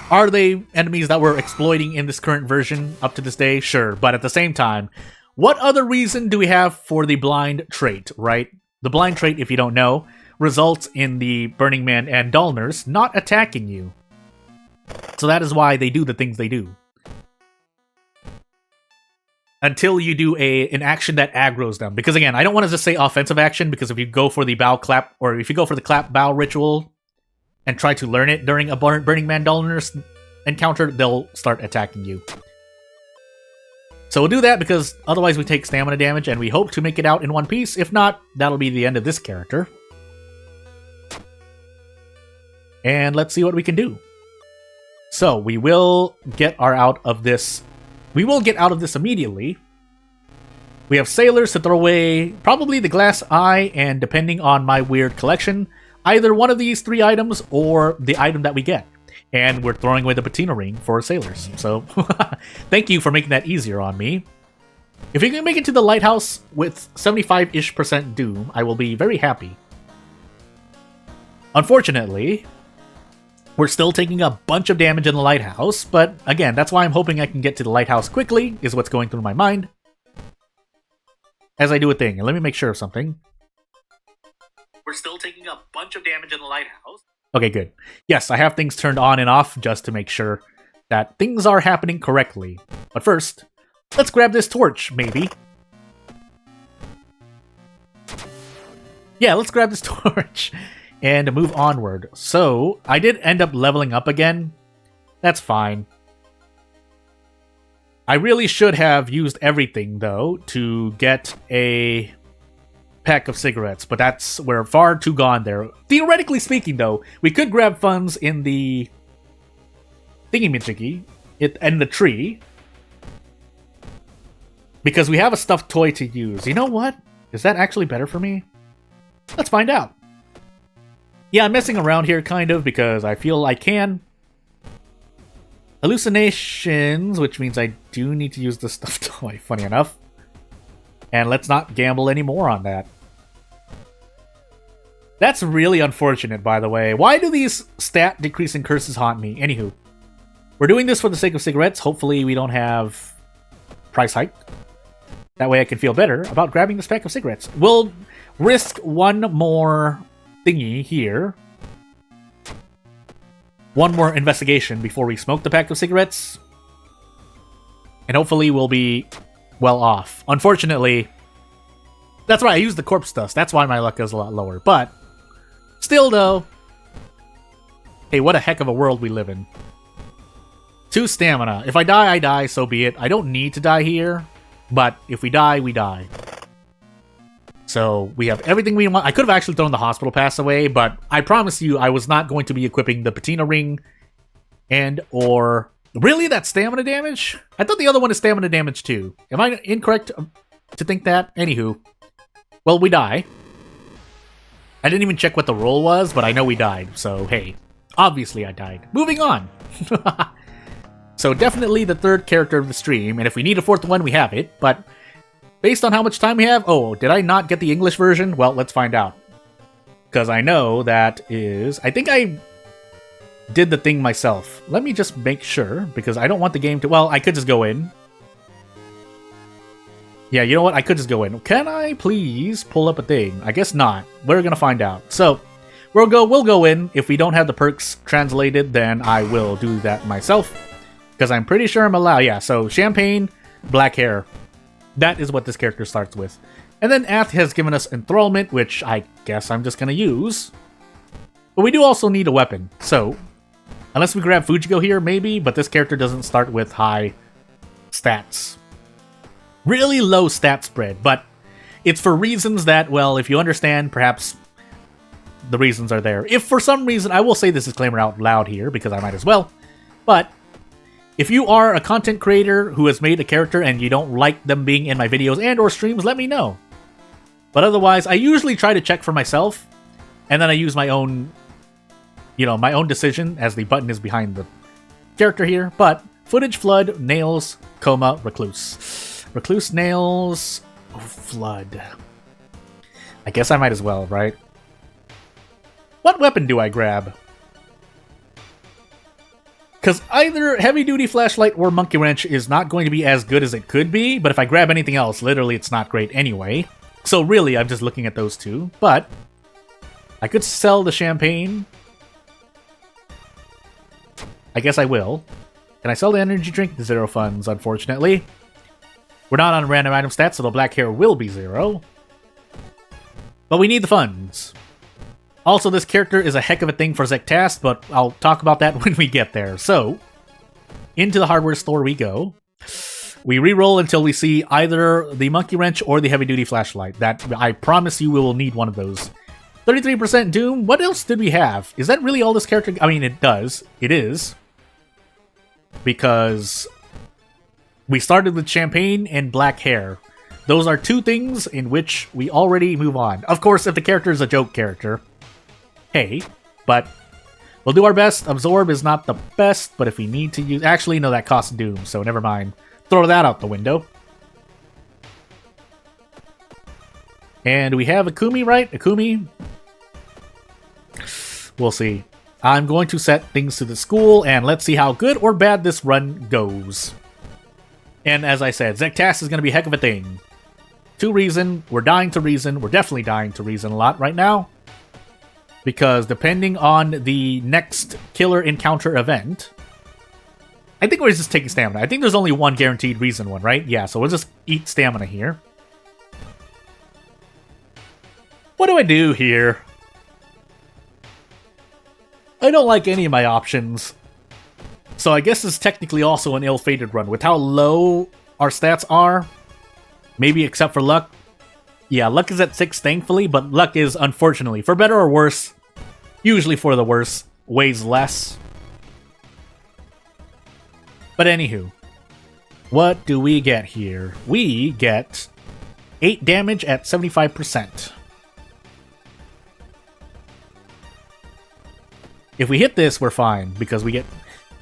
Speaker 1: are they enemies that we're exploiting in this current version up to this day? Sure, but at the same time, what other reason do we have for the blind trait, right? The blind trait, if you don't know, results in the Burning Man and Dullness not attacking you. So that is why they do the things they do. Until you do an action that aggroes them. Because again, I don't want to just say offensive action, because if you go for the bow clap, or if you go for the clap bow ritual and try to learn it during a Burning Man Dullness encounter, they'll start attacking you. So we'll do that because otherwise we take stamina damage, and we hope to make it out in one piece. If not, that'll be the end of this character. And let's see what we can do. So we will get out of this. We will get out of this immediately. We have sailors to throw away, probably the glass eye, and depending on my weird collection, either one of these 3 items or the item that we get. And we're throwing away the patina ring for sailors. So thank you for making that easier on me. If we can make it to the lighthouse with 75-ish% doom, I will be very happy. Unfortunately, we're still taking a bunch of damage in the lighthouse, but again, that's why I'm hoping I can get to the lighthouse quickly, is what's going through my mind. As I do a thing, and let me make sure of something. We're still taking a bunch of damage in the lighthouse. Okay, good. Yes, I have things turned on and off just to make sure that things are happening correctly. But first, let's grab this torch, maybe. Yeah, let's grab this torch and move onward. So, I did end up leveling up again. That's fine. I really should have used everything, though, to get a pack of cigarettes, but we're far too gone there. Theoretically speaking, though, we could grab funds in the thingy-majiggy, in the tree, because we have a stuffed toy to use. You know what? Is that actually better for me? Let's find out. Yeah, I'm messing around here, kind of, because I feel I can. Hallucinations, which means I do need to use the stuffed toy, funny enough. And let's not gamble anymore on that. That's really unfortunate, by the way. Why do these stat decreasing curses haunt me? Anywho, we're doing this for the sake of cigarettes. Hopefully we don't have price hike. That way I can feel better about grabbing this pack of cigarettes. We'll risk one more thingy here. One more investigation before we smoke the pack of cigarettes. And hopefully we'll be well off. Unfortunately, that's right, I used the corpse dust. That's why my luck is a lot lower. But, still though, hey, what a heck of a world we live in. 2 stamina. If I die, I die, so be it. I don't need to die here. But if we die, we die. So we have everything we want. I could have actually thrown the hospital pass away, but I promise you I was not going to be equipping the patina ring and or... Really? That's stamina damage? I thought the other one is stamina damage too. Am I incorrect to think that? Anywho. Well, we die. I didn't even check what the roll was, but I know we died. So, hey. Obviously I died. Moving on. So definitely the 3rd character of the stream, and if we need a 4th one, we have it, but based on how much time we have... Oh, did I not get the English version? Well, let's find out. Because I know that is... I think I did the thing myself. Let me just make sure, because I don't want the game to... Well, I could just go in. Yeah, you know what? I could just go in. Can I please pull up a thing? I guess not. We're going to find out. So, we'll go in. If we don't have the perks translated, then I will do that myself. Because I'm pretty sure I'm allowed. Yeah, so champagne, black hair. That is what this character starts with. And then Ath has given us enthrallment, which I guess I'm just going to use. But we do also need a weapon. So, unless we grab Fujiko here, maybe. But this character doesn't start with high stats. Really low stat spread. But it's for reasons that, well, if you understand, perhaps the reasons are there. If for some reason, I will say this disclaimer out loud here, because I might as well. But... if you are a content creator who has made a character and you don't like them being in my videos and or streams, let me know. But otherwise, I usually try to check for myself, and then I use my own, my own decision, as the button is behind the character here. But footage, flood, nails, coma, recluse. Recluse, nails, flood. I guess I might as well, right? What weapon do I grab? Because either heavy-duty flashlight or monkey wrench is not going to be as good as it could be, but if I grab anything else, literally it's not great anyway. So really, I'm just looking at those two. But I could sell the champagne. I guess I will. Can I sell the energy drink? 0 funds, unfortunately. We're not on random item stats, so the black hair will be 0. But we need the funds. Also, this character is a heck of a thing for Zektas, but I'll talk about that when we get there. So, into the hardware store we go. We re-roll until we see either the monkey wrench or the heavy-duty flashlight. That, I promise you, we will need one of those. 33% Doom. What else did we have? Is that really all this character... I mean, it does. It is. Because we started with champagne and black hair. Those are 2 things in which we already move on. Of course, if the character is a joke character... Hey, but we'll do our best. Absorb is not the best, but if we need to use... Actually, no, that costs Doom, so never mind. Throw that out the window. And we have Akumi, right? Akumi? We'll see. I'm going to set things to the school, and let's see how good or bad this run goes. And as I said, Zektas is going to be a heck of a thing. To reason, we're dying to reason. We're definitely dying to reason a lot right now. Because depending on the next killer encounter event... I think we're just taking stamina. I think there's only one guaranteed reason one, right? Yeah, so we'll just eat stamina here. What do I do here? I don't like any of my options. So I guess it's technically also an ill-fated run. With how low our stats are, maybe except for luck. Yeah, luck is at 6, thankfully, but luck is, unfortunately, for better or worse, usually for the worse, weighs less. But anywho, what do we get here? We get 8 damage at 75%. If we hit this, we're fine, because we get...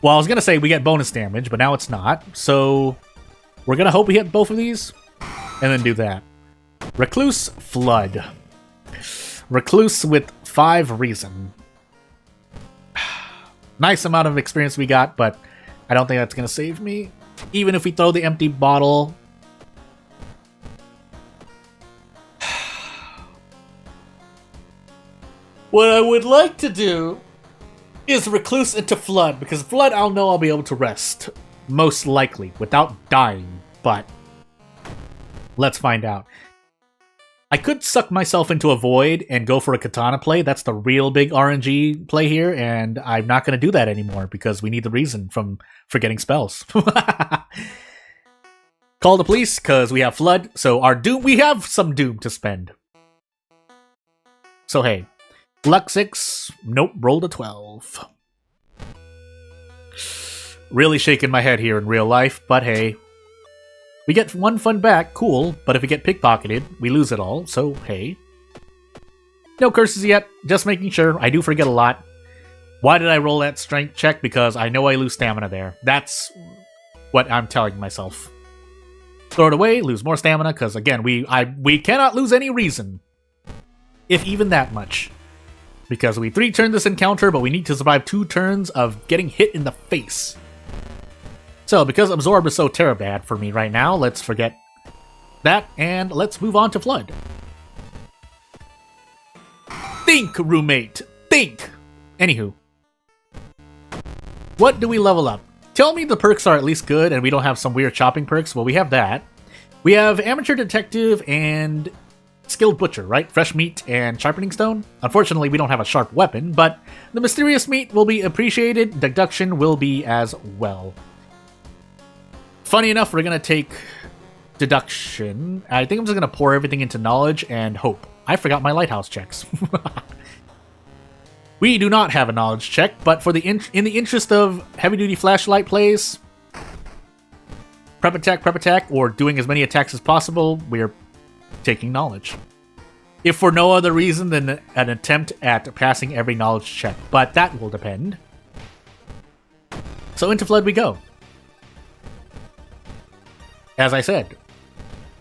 Speaker 1: Well, I was going to say we get bonus damage, but now it's not. So, we're going to hope we hit both of these, and then do that. Recluse, Flood. Recluse with 5 reason. Nice amount of experience we got, but I don't think that's going to save me. Even if we throw the empty bottle. What I would like to do is Recluse into Flood, because Flood I'll know I'll be able to rest. Most likely, without dying, but let's find out. I could suck myself into a Void and go for a Katana play. That's the real big RNG play here, and I'm not going to do that anymore because we need the reason from forgetting spells. Call the police, because we have Flood, so our Doom, we have some Doom to spend. So hey, luck 6, nope, rolled a 12. Really shaking my head here in real life, but hey. We get 1 fun back, cool, but if we get pickpocketed, we lose it all, so hey. No curses yet, just making sure. I do forget a lot. Why did I roll that strength check? Because I know I lose stamina there. That's what I'm telling myself. Throw it away, lose more stamina, because again, we cannot lose any reason. If even that much. Because we 3-turn this encounter, but we need to survive 2 turns of getting hit in the face. So, because Absorb is so terribad for me right now, let's forget that, and let's move on to Flood. Think, roommate! Think! Anywho. What do we level up? Tell me the perks are at least good, and we don't have some weird chopping perks. Well, we have that. We have Amateur Detective and Skilled Butcher, right? Fresh Meat and Sharpening Stone. Unfortunately, we don't have a sharp weapon, but the Mysterious Meat will be appreciated. Deduction will be as well. Funny enough, we're going to take Deduction. I think I'm just going to pour everything into Knowledge and Hope. I forgot my Lighthouse checks. We do not have a Knowledge check, but for in the interest of heavy-duty flashlight plays, prep attack, or doing as many attacks as possible, we're taking Knowledge. If for no other reason than an attempt at passing every Knowledge check, but that will depend. So into Flood we go. As I said,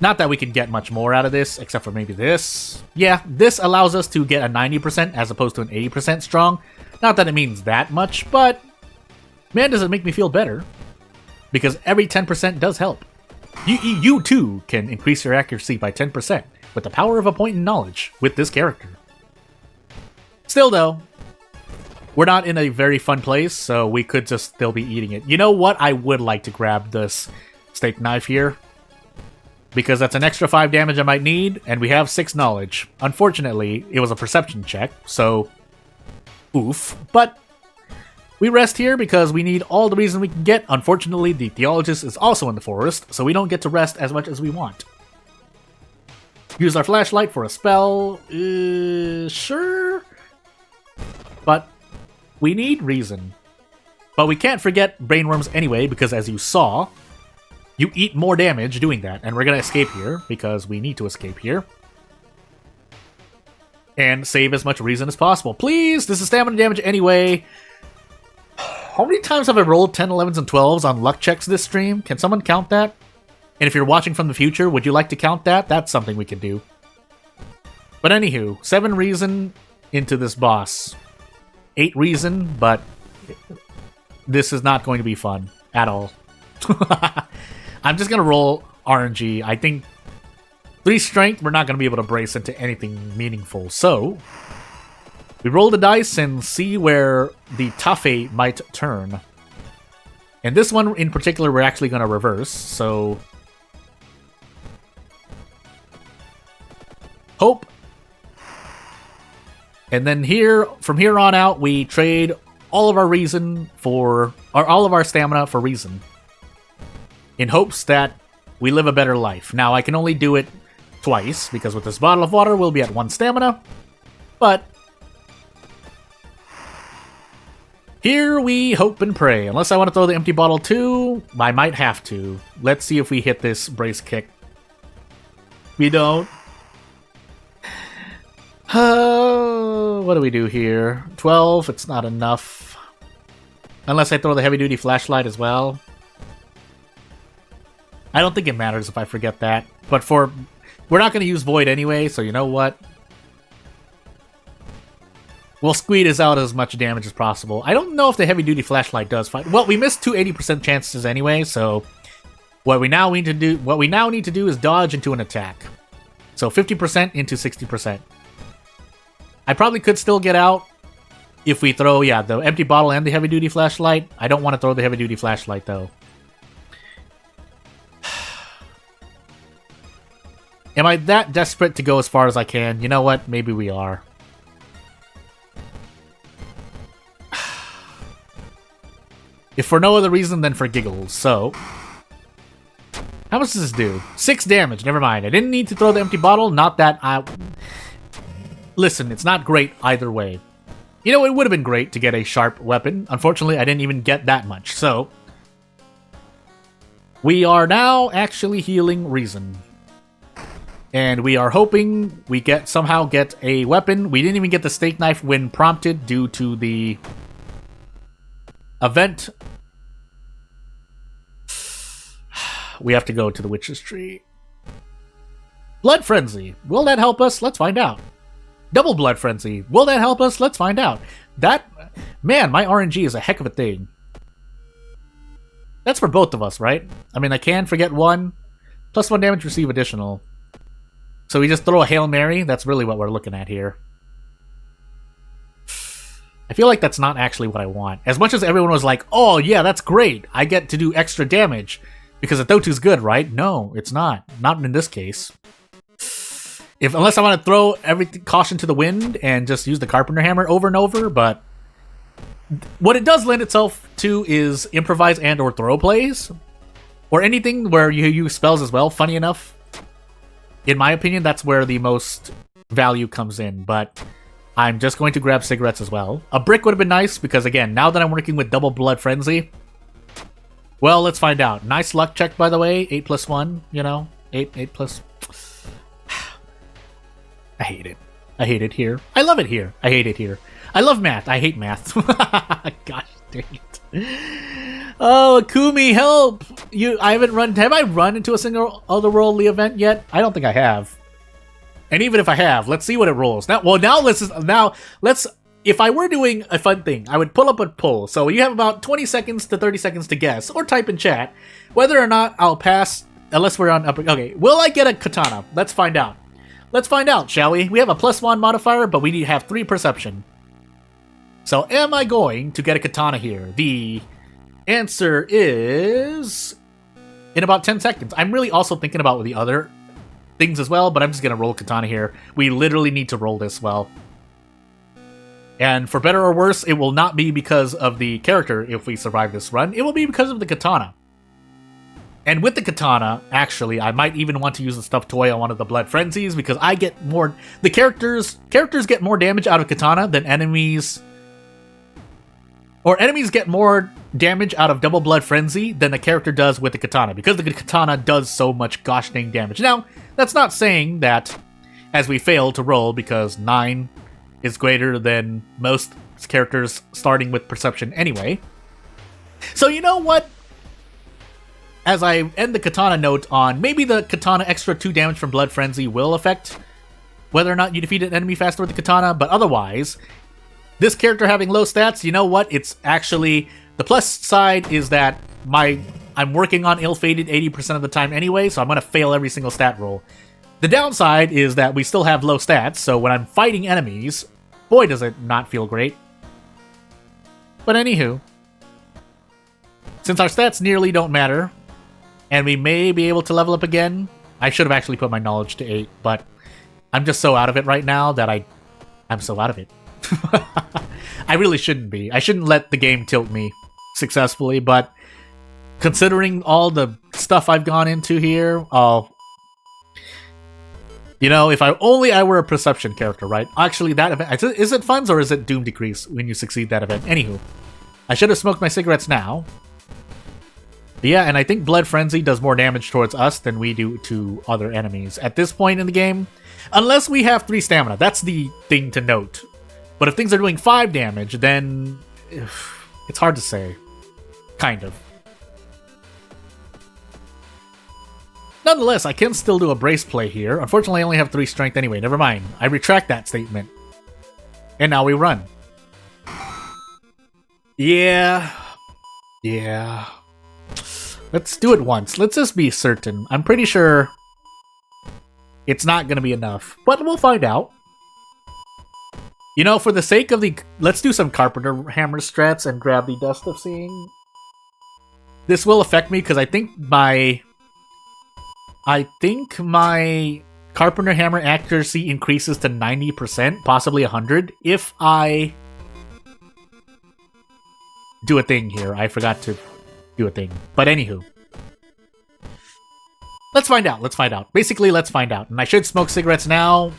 Speaker 1: not that we can get much more out of this, except for maybe this. Yeah, this allows us to get a 90% as opposed to an 80% strong. Not that it means that much, but man, does it make me feel better. Because every 10% does help. You too can increase your accuracy by 10% with the power of a point in knowledge with this character. Still though, we're not in a very fun place, so we could just still be eating it. You know what? I would like to grab this steak knife here, because that's an extra 5 damage I might need, and we have 6 knowledge. Unfortunately, it was a perception check, so oof. But we rest here because we need all the reason we can get. Unfortunately, the Theologist is also in the forest, so we don't get to rest as much as we want. Use our flashlight for a spell. Sure. But we need reason. But we can't forget brainworms anyway, because as you saw, you eat more damage doing that. And we're going to escape here, because we need to escape here. And save as much reason as possible. Please! This is stamina damage anyway. How many times have I rolled 10, 11s, and 12s on luck checks this stream? Can someone count that? And if you're watching from the future, would you like to count that? That's something we could do. But anywho, 7 reason into this boss. 8 reason, but this is not going to be fun at all. I'm just going to roll RNG. I think 3 strength, we're not going to be able to brace into anything meaningful. So, we roll the dice and see where the Tafe might turn. And this one in particular, we're actually going to reverse. So, Hope. And then here, from here on out, we trade all of our reason for, or all of our stamina for reason, in hopes that we live a better life. Now, I can only do it twice, because with this bottle of water, we'll be at 1 stamina. But here we hope and pray. Unless I want to throw the empty bottle too, I might have to. Let's see if we hit this brace kick. We don't. What do we do here? 12, it's not enough. Unless I throw the heavy-duty flashlight as well. I don't think it matters if I forget that. But we're not going to use Void anyway, so you know what? We'll squeeze out as much damage as possible. I don't know if the heavy-duty flashlight does fight. Well, we missed 2 80% chances anyway, so what we now need to do is dodge into an attack. So 50% into 60%. I probably could still get out if we throw, yeah, the empty bottle and the heavy-duty flashlight. I don't want to throw the heavy-duty flashlight, though. Am I that desperate to go as far as I can? You know what? Maybe we are. If for no other reason than for giggles, so... How much does this do? 6 damage, never mind. I didn't need to throw the empty bottle, not that I... Listen, it's not great either way. You know, it would have been great to get a sharp weapon. Unfortunately, I didn't even get that much, so... We are now actually healing Reason. And we are hoping we somehow get a weapon. We didn't even get the steak knife when prompted due to the event. We have to go to the Witch's Tree. Blood Frenzy. Will that help us? Let's find out. Double Blood Frenzy. Will that help us? Let's find out. Man, my RNG is a heck of a thing. That's for both of us, right? I mean, I can forget one. +1 damage, receive additional. So we just throw a Hail Mary? That's really what we're looking at here. I feel like that's not actually what I want. As much as everyone was like, oh yeah, that's great. I get to do extra damage. Because the Thotu's good, right? No, it's not. Not in this case. Unless I want to throw everything caution to the wind and just use the Carpenter Hammer over and over, but... What it does lend itself to is improvise and or throw plays. Or anything where you use spells as well, funny enough. In my opinion, that's where the most value comes in, but I'm just going to grab cigarettes as well. A brick would have been nice, because again, now that I'm working with Double Blood Frenzy, well, let's find out. Nice luck check, by the way. 8+1, you know? 8 plus... I hate it. I hate it here. I love it here. I hate it here. I love math. I hate math. Gosh dang it. Oh, Akumi, help! Have I run into a single otherworldly event yet? I don't think I have. And even if I have, let's see what it rolls. If I were doing a fun thing, I would pull up a poll. So you have about 20 seconds to 30 seconds to guess, or type in chat, whether or not I'll pass, unless we're on upper... Okay, will I get a katana? Let's find out. Let's find out, shall we? We have a +1 modifier, but we need to have 3 perception. So am I going to get a katana here? The answer is... in about 10 seconds. I'm really also thinking about the other things as well, but I'm just going to roll katana here. We literally need to roll this well. And for better or worse, it will not be because of the character if we survive this run. It will be because of the katana. And with the katana, actually, I might even want to use the stuffed toy on one of the Blood Frenzies because I get more... The characters get more damage out of katana than enemies... Or enemies get more damage out of Double Blood Frenzy than the character does with the katana, because the katana does so much gosh dang damage. Now, that's not saying that as we fail to roll, because 9 is greater than most characters starting with perception anyway. So you know what? As I end the katana note on, maybe the katana extra 2 damage from Blood Frenzy will affect whether or not you defeat an enemy faster with the katana, but otherwise... This character having low stats, you know what? It's actually... The plus side is that I'm working on ill-fated 80% of the time anyway, so I'm going to fail every single stat roll. The downside is that we still have low stats, so when I'm fighting enemies, boy does it not feel great. But anywho, since our stats nearly don't matter, and we may be able to level up again, I should have actually put my knowledge to 8, but I'm just so out of it right now that I'm so out of it. I really shouldn't be. I shouldn't let the game tilt me successfully, but considering all the stuff I've gone into here, you know, if I were a perception character, right? Actually, that event, is it funds or is it doom decrease when you succeed that event? Anywho, I should have smoked my cigarettes now. But yeah, and I think Blood Frenzy does more damage towards us than we do to other enemies at this point in the game. Unless we have 3 stamina. That's the thing to note. But if things are doing 5 damage, then it's hard to say. Kind of. Nonetheless, I can still do a brace play here. Unfortunately, I only have 3 strength anyway. Never mind. I retract that statement. And now we run. Yeah. Let's do it once. Let's just be certain. I'm pretty sure it's not going to be enough. But we'll find out. You know, for the sake of the... Let's do some Carpenter Hammer strats and grab the Dust of Seeing. This will affect me because I think my Carpenter Hammer accuracy increases to 90%, possibly 100, if I do a thing here. I forgot to do a thing. But anywho. Let's find out. Let's find out. Basically, let's find out. And I should smoke cigarettes now,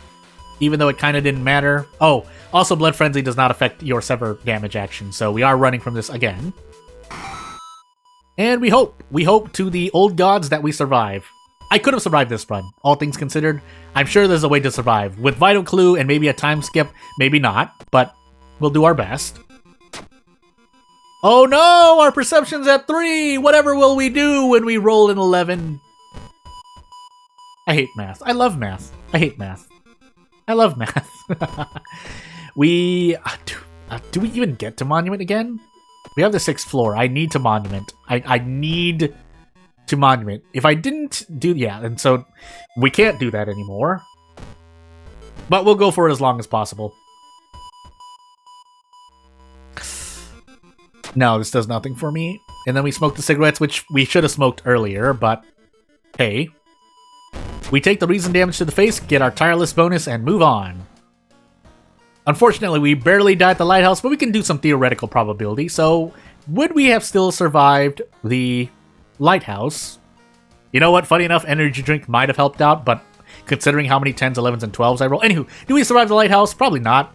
Speaker 1: even though it kind of didn't matter. Oh, also Blood Frenzy does not affect your sever damage action, so we are running from this again. And we hope to the old gods that we survive. I could have survived this run, all things considered. I'm sure there's a way to survive. With Vital Clue and maybe a time skip, maybe not, but we'll do our best. Oh no! Our perception's at 3! Whatever will we do when we roll an 11? I hate math. I love math. I hate math. I love math. Do we even get to Monument again? We have the 6th floor. I need to Monument. I need to Monument. If I didn't do... Yeah, and so we can't do that anymore. But we'll go for it as long as possible. No, this does nothing for me. And then we smoke the cigarettes, which we should have smoked earlier, but hey. We take the reason damage to the face, get our tireless bonus, and move on. Unfortunately, we barely died at the lighthouse, but we can do some theoretical probability. So, would we have still survived the lighthouse? You know what? Funny enough, energy drink might have helped out, but considering how many 10s, 11s, and 12s I roll... Anywho, do we survive the lighthouse? Probably not.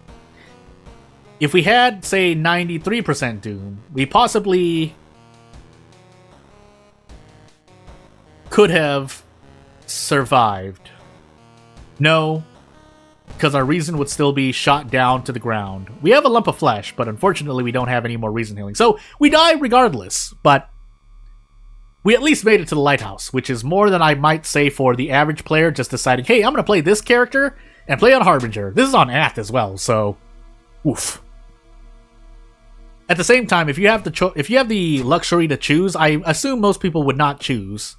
Speaker 1: If we had, say, 93% Doom, we possibly could have survived. No, because our reason would still be shot down to the ground. We have a lump of flesh, but unfortunately we don't have any more reason healing. So we die regardless, but we at least made it to the lighthouse, which is more than I might say for the average player just deciding, hey, I'm going to play this character and play on Harbinger. This is on Ath as well, so oof. At the same time, if you have the luxury to choose, I assume most people would not choose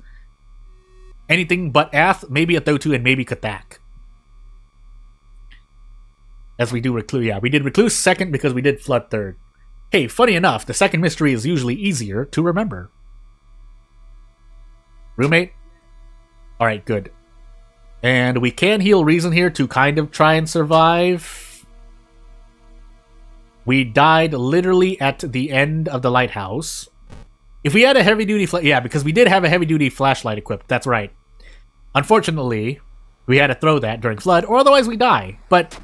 Speaker 1: anything but Ath, maybe a Thotu, and maybe Kathak. As we do Recluse. Yeah, we did Recluse second because we did Flood third. Hey, funny enough, the second mystery is usually easier to remember. Roommate? Alright, good. And we can heal Reason here to kind of try and survive. We died literally at the end of the lighthouse. If we had a heavy-duty yeah, because we did have a heavy-duty flashlight equipped, that's right. Unfortunately, we had to throw that during Flood, or otherwise we die. But,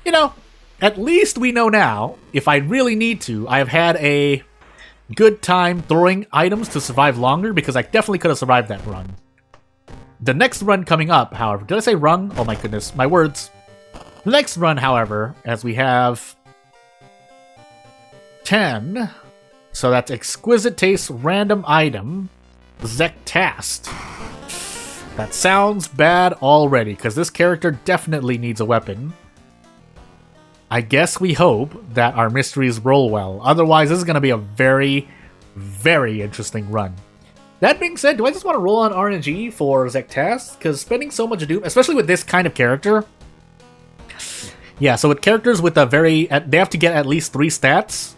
Speaker 1: you know, at least we know now, if I really need to, I have had a good time throwing items to survive longer, because I definitely could have survived that run. The next run coming up, however... Did I say run? Oh my goodness, my words. The next run, however, as we have 10... So that's Exquisite Taste, Random Item, Zektast. That sounds bad already, because this character definitely needs a weapon. I guess we hope that our mysteries roll well. Otherwise, this is going to be a very, very interesting run. That being said, do I just want to roll on RNG for Zektast? Because spending so much Doom, especially with this kind of character... Yeah, so with characters with a very... They have to get at least 3 stats...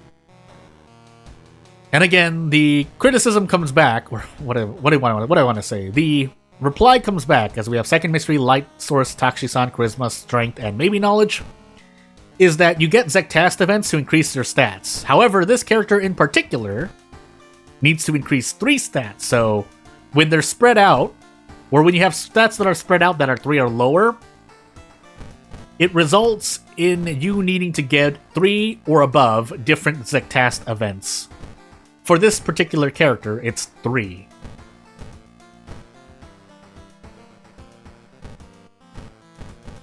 Speaker 1: And again, the criticism comes back, or what I want to say. The reply comes back, as we have second mystery, light source, Takshisan, charisma, strength, and maybe knowledge, is that you get Zektast events to increase their stats. However, this character in particular needs to increase 3 stats, so when they're spread out, or when you have stats that are spread out that are 3 or lower, it results in you needing to get 3 or above different Zektast events. For this particular character, it's 3.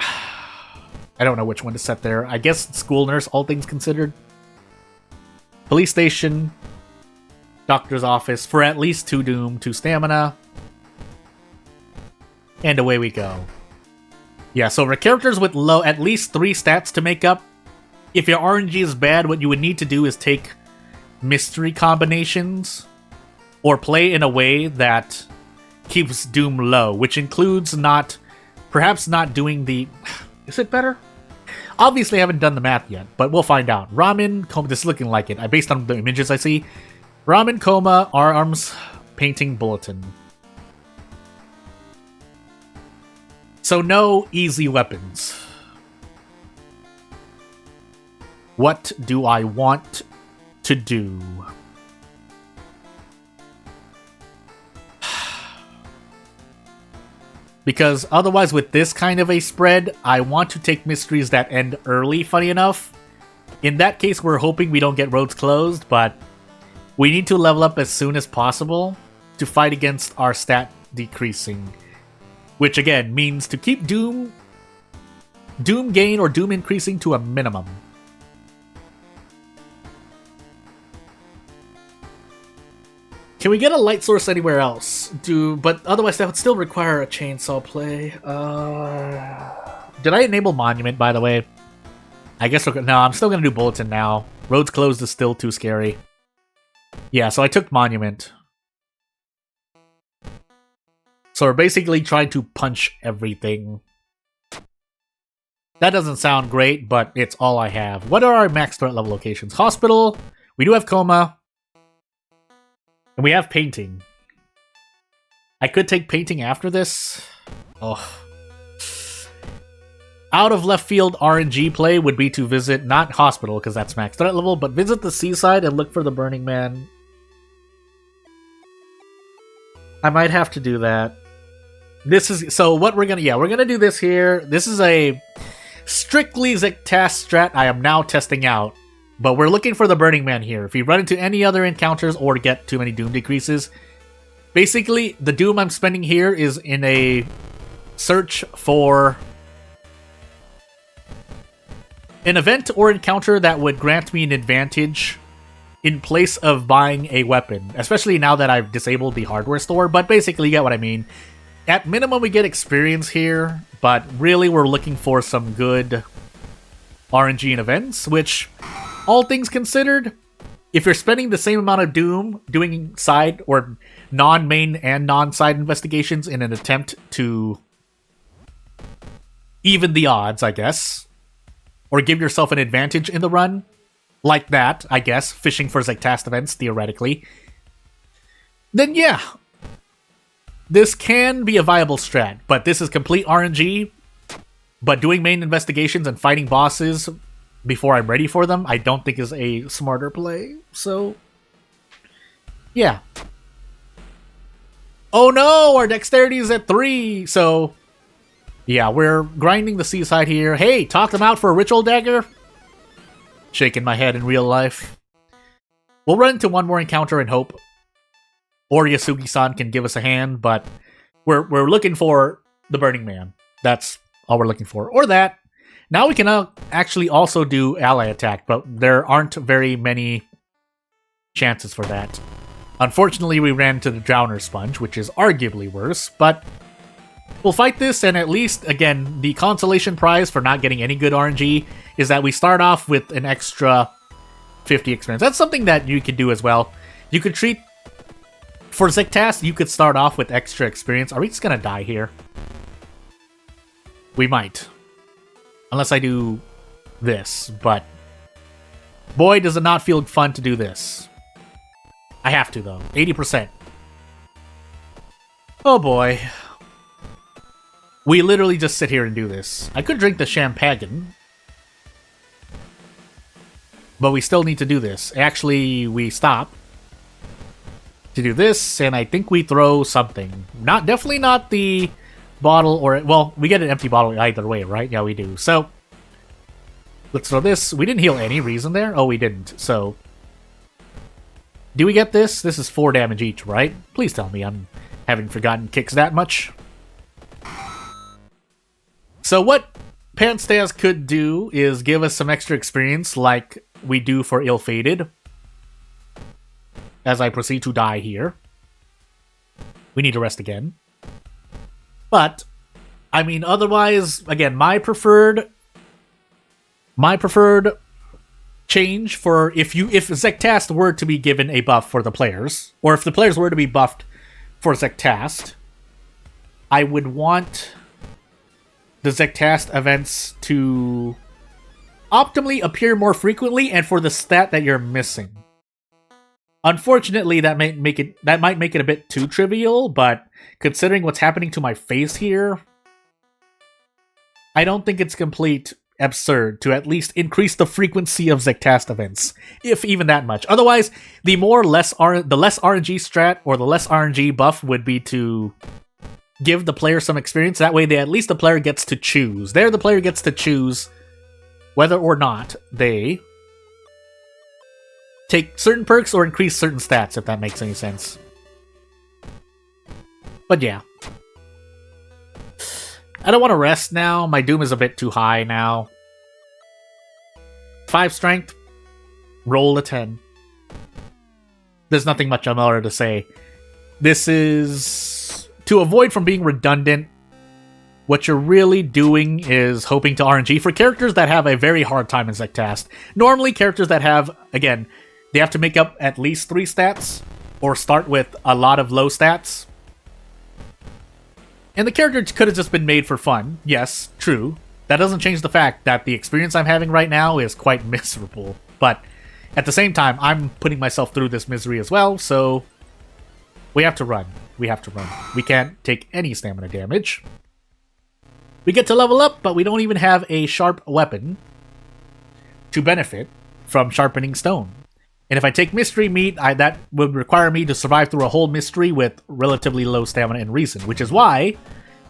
Speaker 1: I don't know which one to set there. I guess school nurse, all things considered. Police station. Doctor's office for at least 2 Doom, 2 stamina. And away we go. Yeah, so for characters with low, at least 3 stats to make up, if your RNG is bad, what you would need to do is take mystery combinations or play in a way that keeps Doom low, which includes perhaps not doing the... Is it better? Obviously, I haven't done the math yet, but we'll find out. Ramen, coma, this is looking like it. Based on the images I see. Ramen, coma, arms, painting, bulletin. So no easy weapons. What do I want to do? Because otherwise, with this kind of a spread, I want to take mysteries that end early, funny enough. In that case, we're hoping we don't get roads closed, but we need to level up as soon as possible to fight against our stat decreasing. Which, again, means to keep Doom gain or Doom increasing to a minimum. Can we get a light source anywhere else? But otherwise that would still require a chainsaw play. Did I enable Monument, by the way? I guess no, I'm still gonna do Bulletin now. Roads closed is still too scary. Yeah, so I took Monument. So we're basically trying to punch everything. That doesn't sound great, but it's all I have. What are our max threat level locations? Hospital. We do have Coma. And we have Painting. I could take Painting after this. Oh. Out of left field RNG play would be to visit, not Hospital, because that's max threat level, but visit the seaside and look for the Burning Man. I might have to do that. This is, so what we're gonna do this here. This is a strictly Zectast strat I am now testing out. But we're looking for the Burning Man here. If we run into any other encounters or get too many Doom decreases, basically, the Doom I'm spending here is in a search for an event or encounter that would grant me an advantage in place of buying a weapon, especially now that I've disabled the hardware store, but basically you get what I mean. At minimum, we get experience here, but really we're looking for some good RNG and events, which, all things considered, if you're spending the same amount of Doom doing side or non-main and non-side investigations in an attempt to even the odds, I guess, or give yourself an advantage in the run, like that, I guess, fishing for Zectast events, theoretically, then yeah, this can be a viable strat, but this is complete RNG, but doing main investigations and fighting bosses before I'm ready for them, I don't think is a smarter play, so yeah. Oh no, our dexterity is at 3, so yeah, we're grinding the seaside here. Hey, talk them out for a ritual dagger? Shaking my head in real life. We'll run into one more encounter and hope or Yasugi-san can give us a hand, but we're looking for the Burning Man. That's all we're looking for. Or that. Now we can actually also do ally attack, but there aren't very many chances for that. Unfortunately, we ran into the Drowner Sponge, which is arguably worse, but we'll fight this, and at least, again, the consolation prize for not getting any good RNG is that we start off with an extra 50 experience. That's something that you could do as well. You could treat... For Zectast, you could start off with extra experience. Are we just gonna die here? We might. Unless I do this, but boy, does it not feel fun to do this. I have to, though. 80%. Oh boy. We literally just sit here and do this. I could drink the champagne, but we still need to do this. Actually, we stop to do this, and I think we throw something. Definitely not the bottle, or, well, we get an empty bottle either way, right? Yeah, we do. So, let's throw this. We didn't heal any reason there? Oh, we didn't. So, do we get this? This is 4 damage each, right? Please tell me I'm having forgotten kicks that much. So what Panstaz could do is give us some extra experience like we do for Ill-Fated. As I proceed to die here. We need to rest again. But, I mean, otherwise, again, my preferred change for if Zectast were to be given a buff for the players, or if the players were to be buffed for Zectast, I would want the Zectast events to optimally appear more frequently and for the stat that you're missing. Unfortunately, that might make it a bit too trivial, but considering what's happening to my face here, I don't think it's complete absurd to at least increase the frequency of Zectast events, if even that much. Otherwise, the less RNG strat or the less RNG buff would be to give the player some experience. That way, at least the player gets to choose. The player gets to choose whether or not they take certain perks or increase certain stats, if that makes any sense. But yeah. I don't want to rest now. My doom is a bit too high now. 5 strength. Roll a 10. There's nothing much more to say. This is... to avoid from being redundant, what you're really doing is hoping to RNG for characters that have a very hard time in Zectast. Normally, characters that have, again, they have to make up at least 3 stats, or start with a lot of low stats. And the character could have just been made for fun. Yes, true. That doesn't change the fact that the experience I'm having right now is quite miserable. But at the same time, I'm putting myself through this misery as well, so we have to run. We have to run. We can't take any stamina damage. We get to level up, but we don't even have a sharp weapon to benefit from sharpening stone. And if I take mystery meat, that would require me to survive through a whole mystery with relatively low stamina and reason, which is why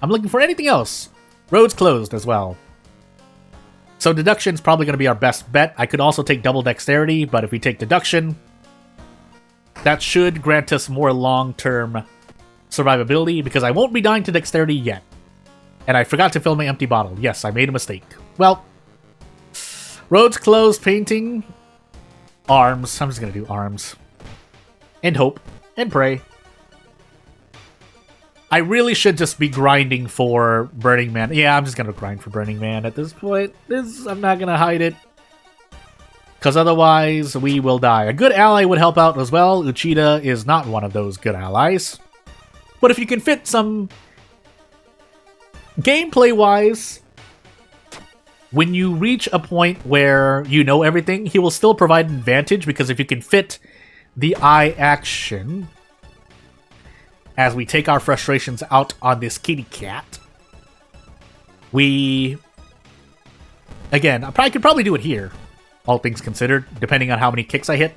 Speaker 1: I'm looking for anything else. Roads closed as well. So deduction's probably going to be our best bet. I could also take double dexterity, but if we take deduction, that should grant us more long-term survivability, because I won't be dying to dexterity yet. And I forgot to fill my empty bottle. Yes, I made a mistake. Well, roads closed, painting, arms. I'm just going to do arms. And hope. And pray. I really should just be grinding for Burning Man. Yeah, I'm just going to grind for Burning Man at this point. I'm not going to hide it. Because otherwise, we will die. A good ally would help out as well. Uchida is not one of those good allies. But if you can fit some... gameplay-wise, when you reach a point where you know everything, he will still provide an advantage, because if you can fit the eye action as we take our frustrations out on this kitty cat, we... again, I could probably do it here, all things considered, depending on how many kicks I hit.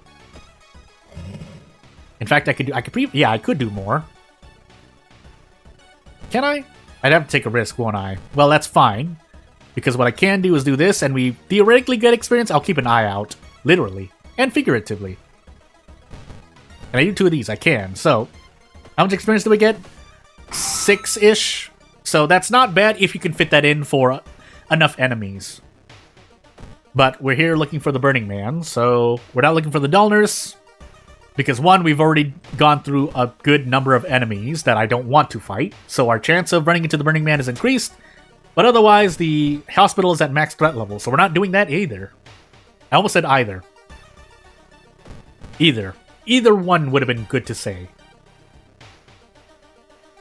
Speaker 1: In fact, I could do more. Can I? I'd have to take a risk, won't I? Well, that's fine. Because what I can do is do this, and we theoretically get experience. I'll keep an eye out. Literally. And figuratively. Can I do 2 of these? I can. So, how much experience do we get? 6-ish. So that's not bad if you can fit that in for enough enemies. But we're here looking for the Burning Man, so we're not looking for the Dullners. Because 1, we've already gone through a good number of enemies that I don't want to fight, so our chance of running into the Burning Man is increased. But otherwise, the hospital is at max threat level, so we're not doing that either. I almost said either. Either. Either one would have been good to say.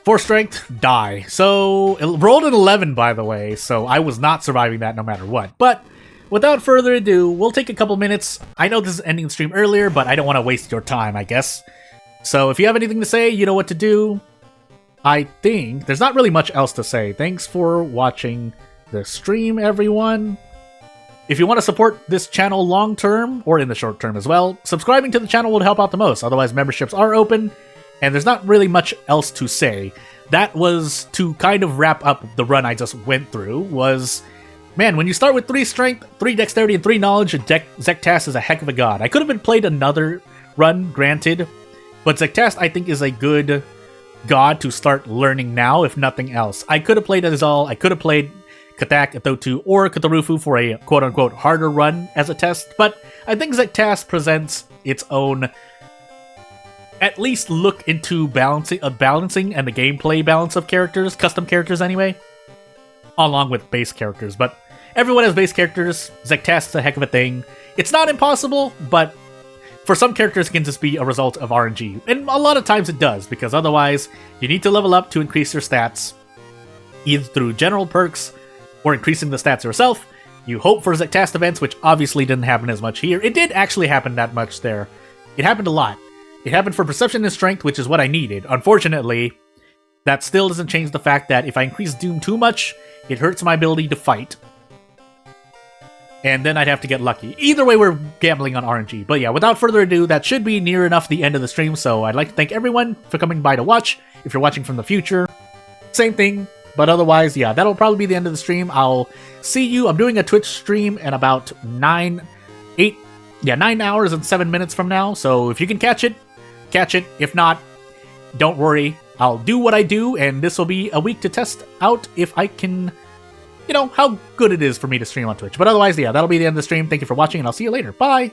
Speaker 1: 4 strength, die. So, it rolled an 11, by the way, so I was not surviving that no matter what. But without further ado, we'll take a couple minutes. I know this is ending the stream earlier, but I don't want to waste your time, I guess. So if you have anything to say, you know what to do. I think there's not really much else to say. Thanks for watching the stream, everyone. If you want to support this channel long-term, or in the short term as well, subscribing to the channel would help out the most. Otherwise, memberships are open, and there's not really much else to say. That was to kind of wrap up the run I just went through, was... man, when you start with 3 strength, 3 dexterity, and 3 knowledge, Zectast is a heck of a god. I could have been played another run, granted, but Zectast, I think, is a good god to start learning now, if nothing else. I could have played Azal, I could have played Katak, Athotu, or Katarufu for a quote-unquote harder run as a test, but I think Zectast presents its own, at least look into balancing and the gameplay balance of characters, custom characters anyway, along with base characters. But everyone has base characters. Zectast is a heck of a thing. It's not impossible, but for some characters it can just be a result of RNG. And a lot of times it does, because otherwise you need to level up to increase your stats, either through general perks or increasing the stats yourself. You hope for Zectast events, which obviously didn't happen as much here. It did actually happen that much there. It happened a lot. It happened for Perception and Strength, which is what I needed. Unfortunately, that still doesn't change the fact that if I increase Doom too much, it hurts my ability to fight. And then I'd have to get lucky. Either way, we're gambling on RNG. But yeah, without further ado, that should be near enough the end of the stream, so I'd like to thank everyone for coming by to watch. If you're watching from the future, same thing. But otherwise, yeah, that'll probably be the end of the stream. I'll see you. I'm doing a Twitch stream in about 9 hours and 7 minutes from now. So if you can catch it, catch it. If not, don't worry. I'll do what I do, and this will be a week to test out if I can, how good it is for me to stream on Twitch. But otherwise, yeah, that'll be the end of the stream. Thank you for watching, and I'll see you later. Bye!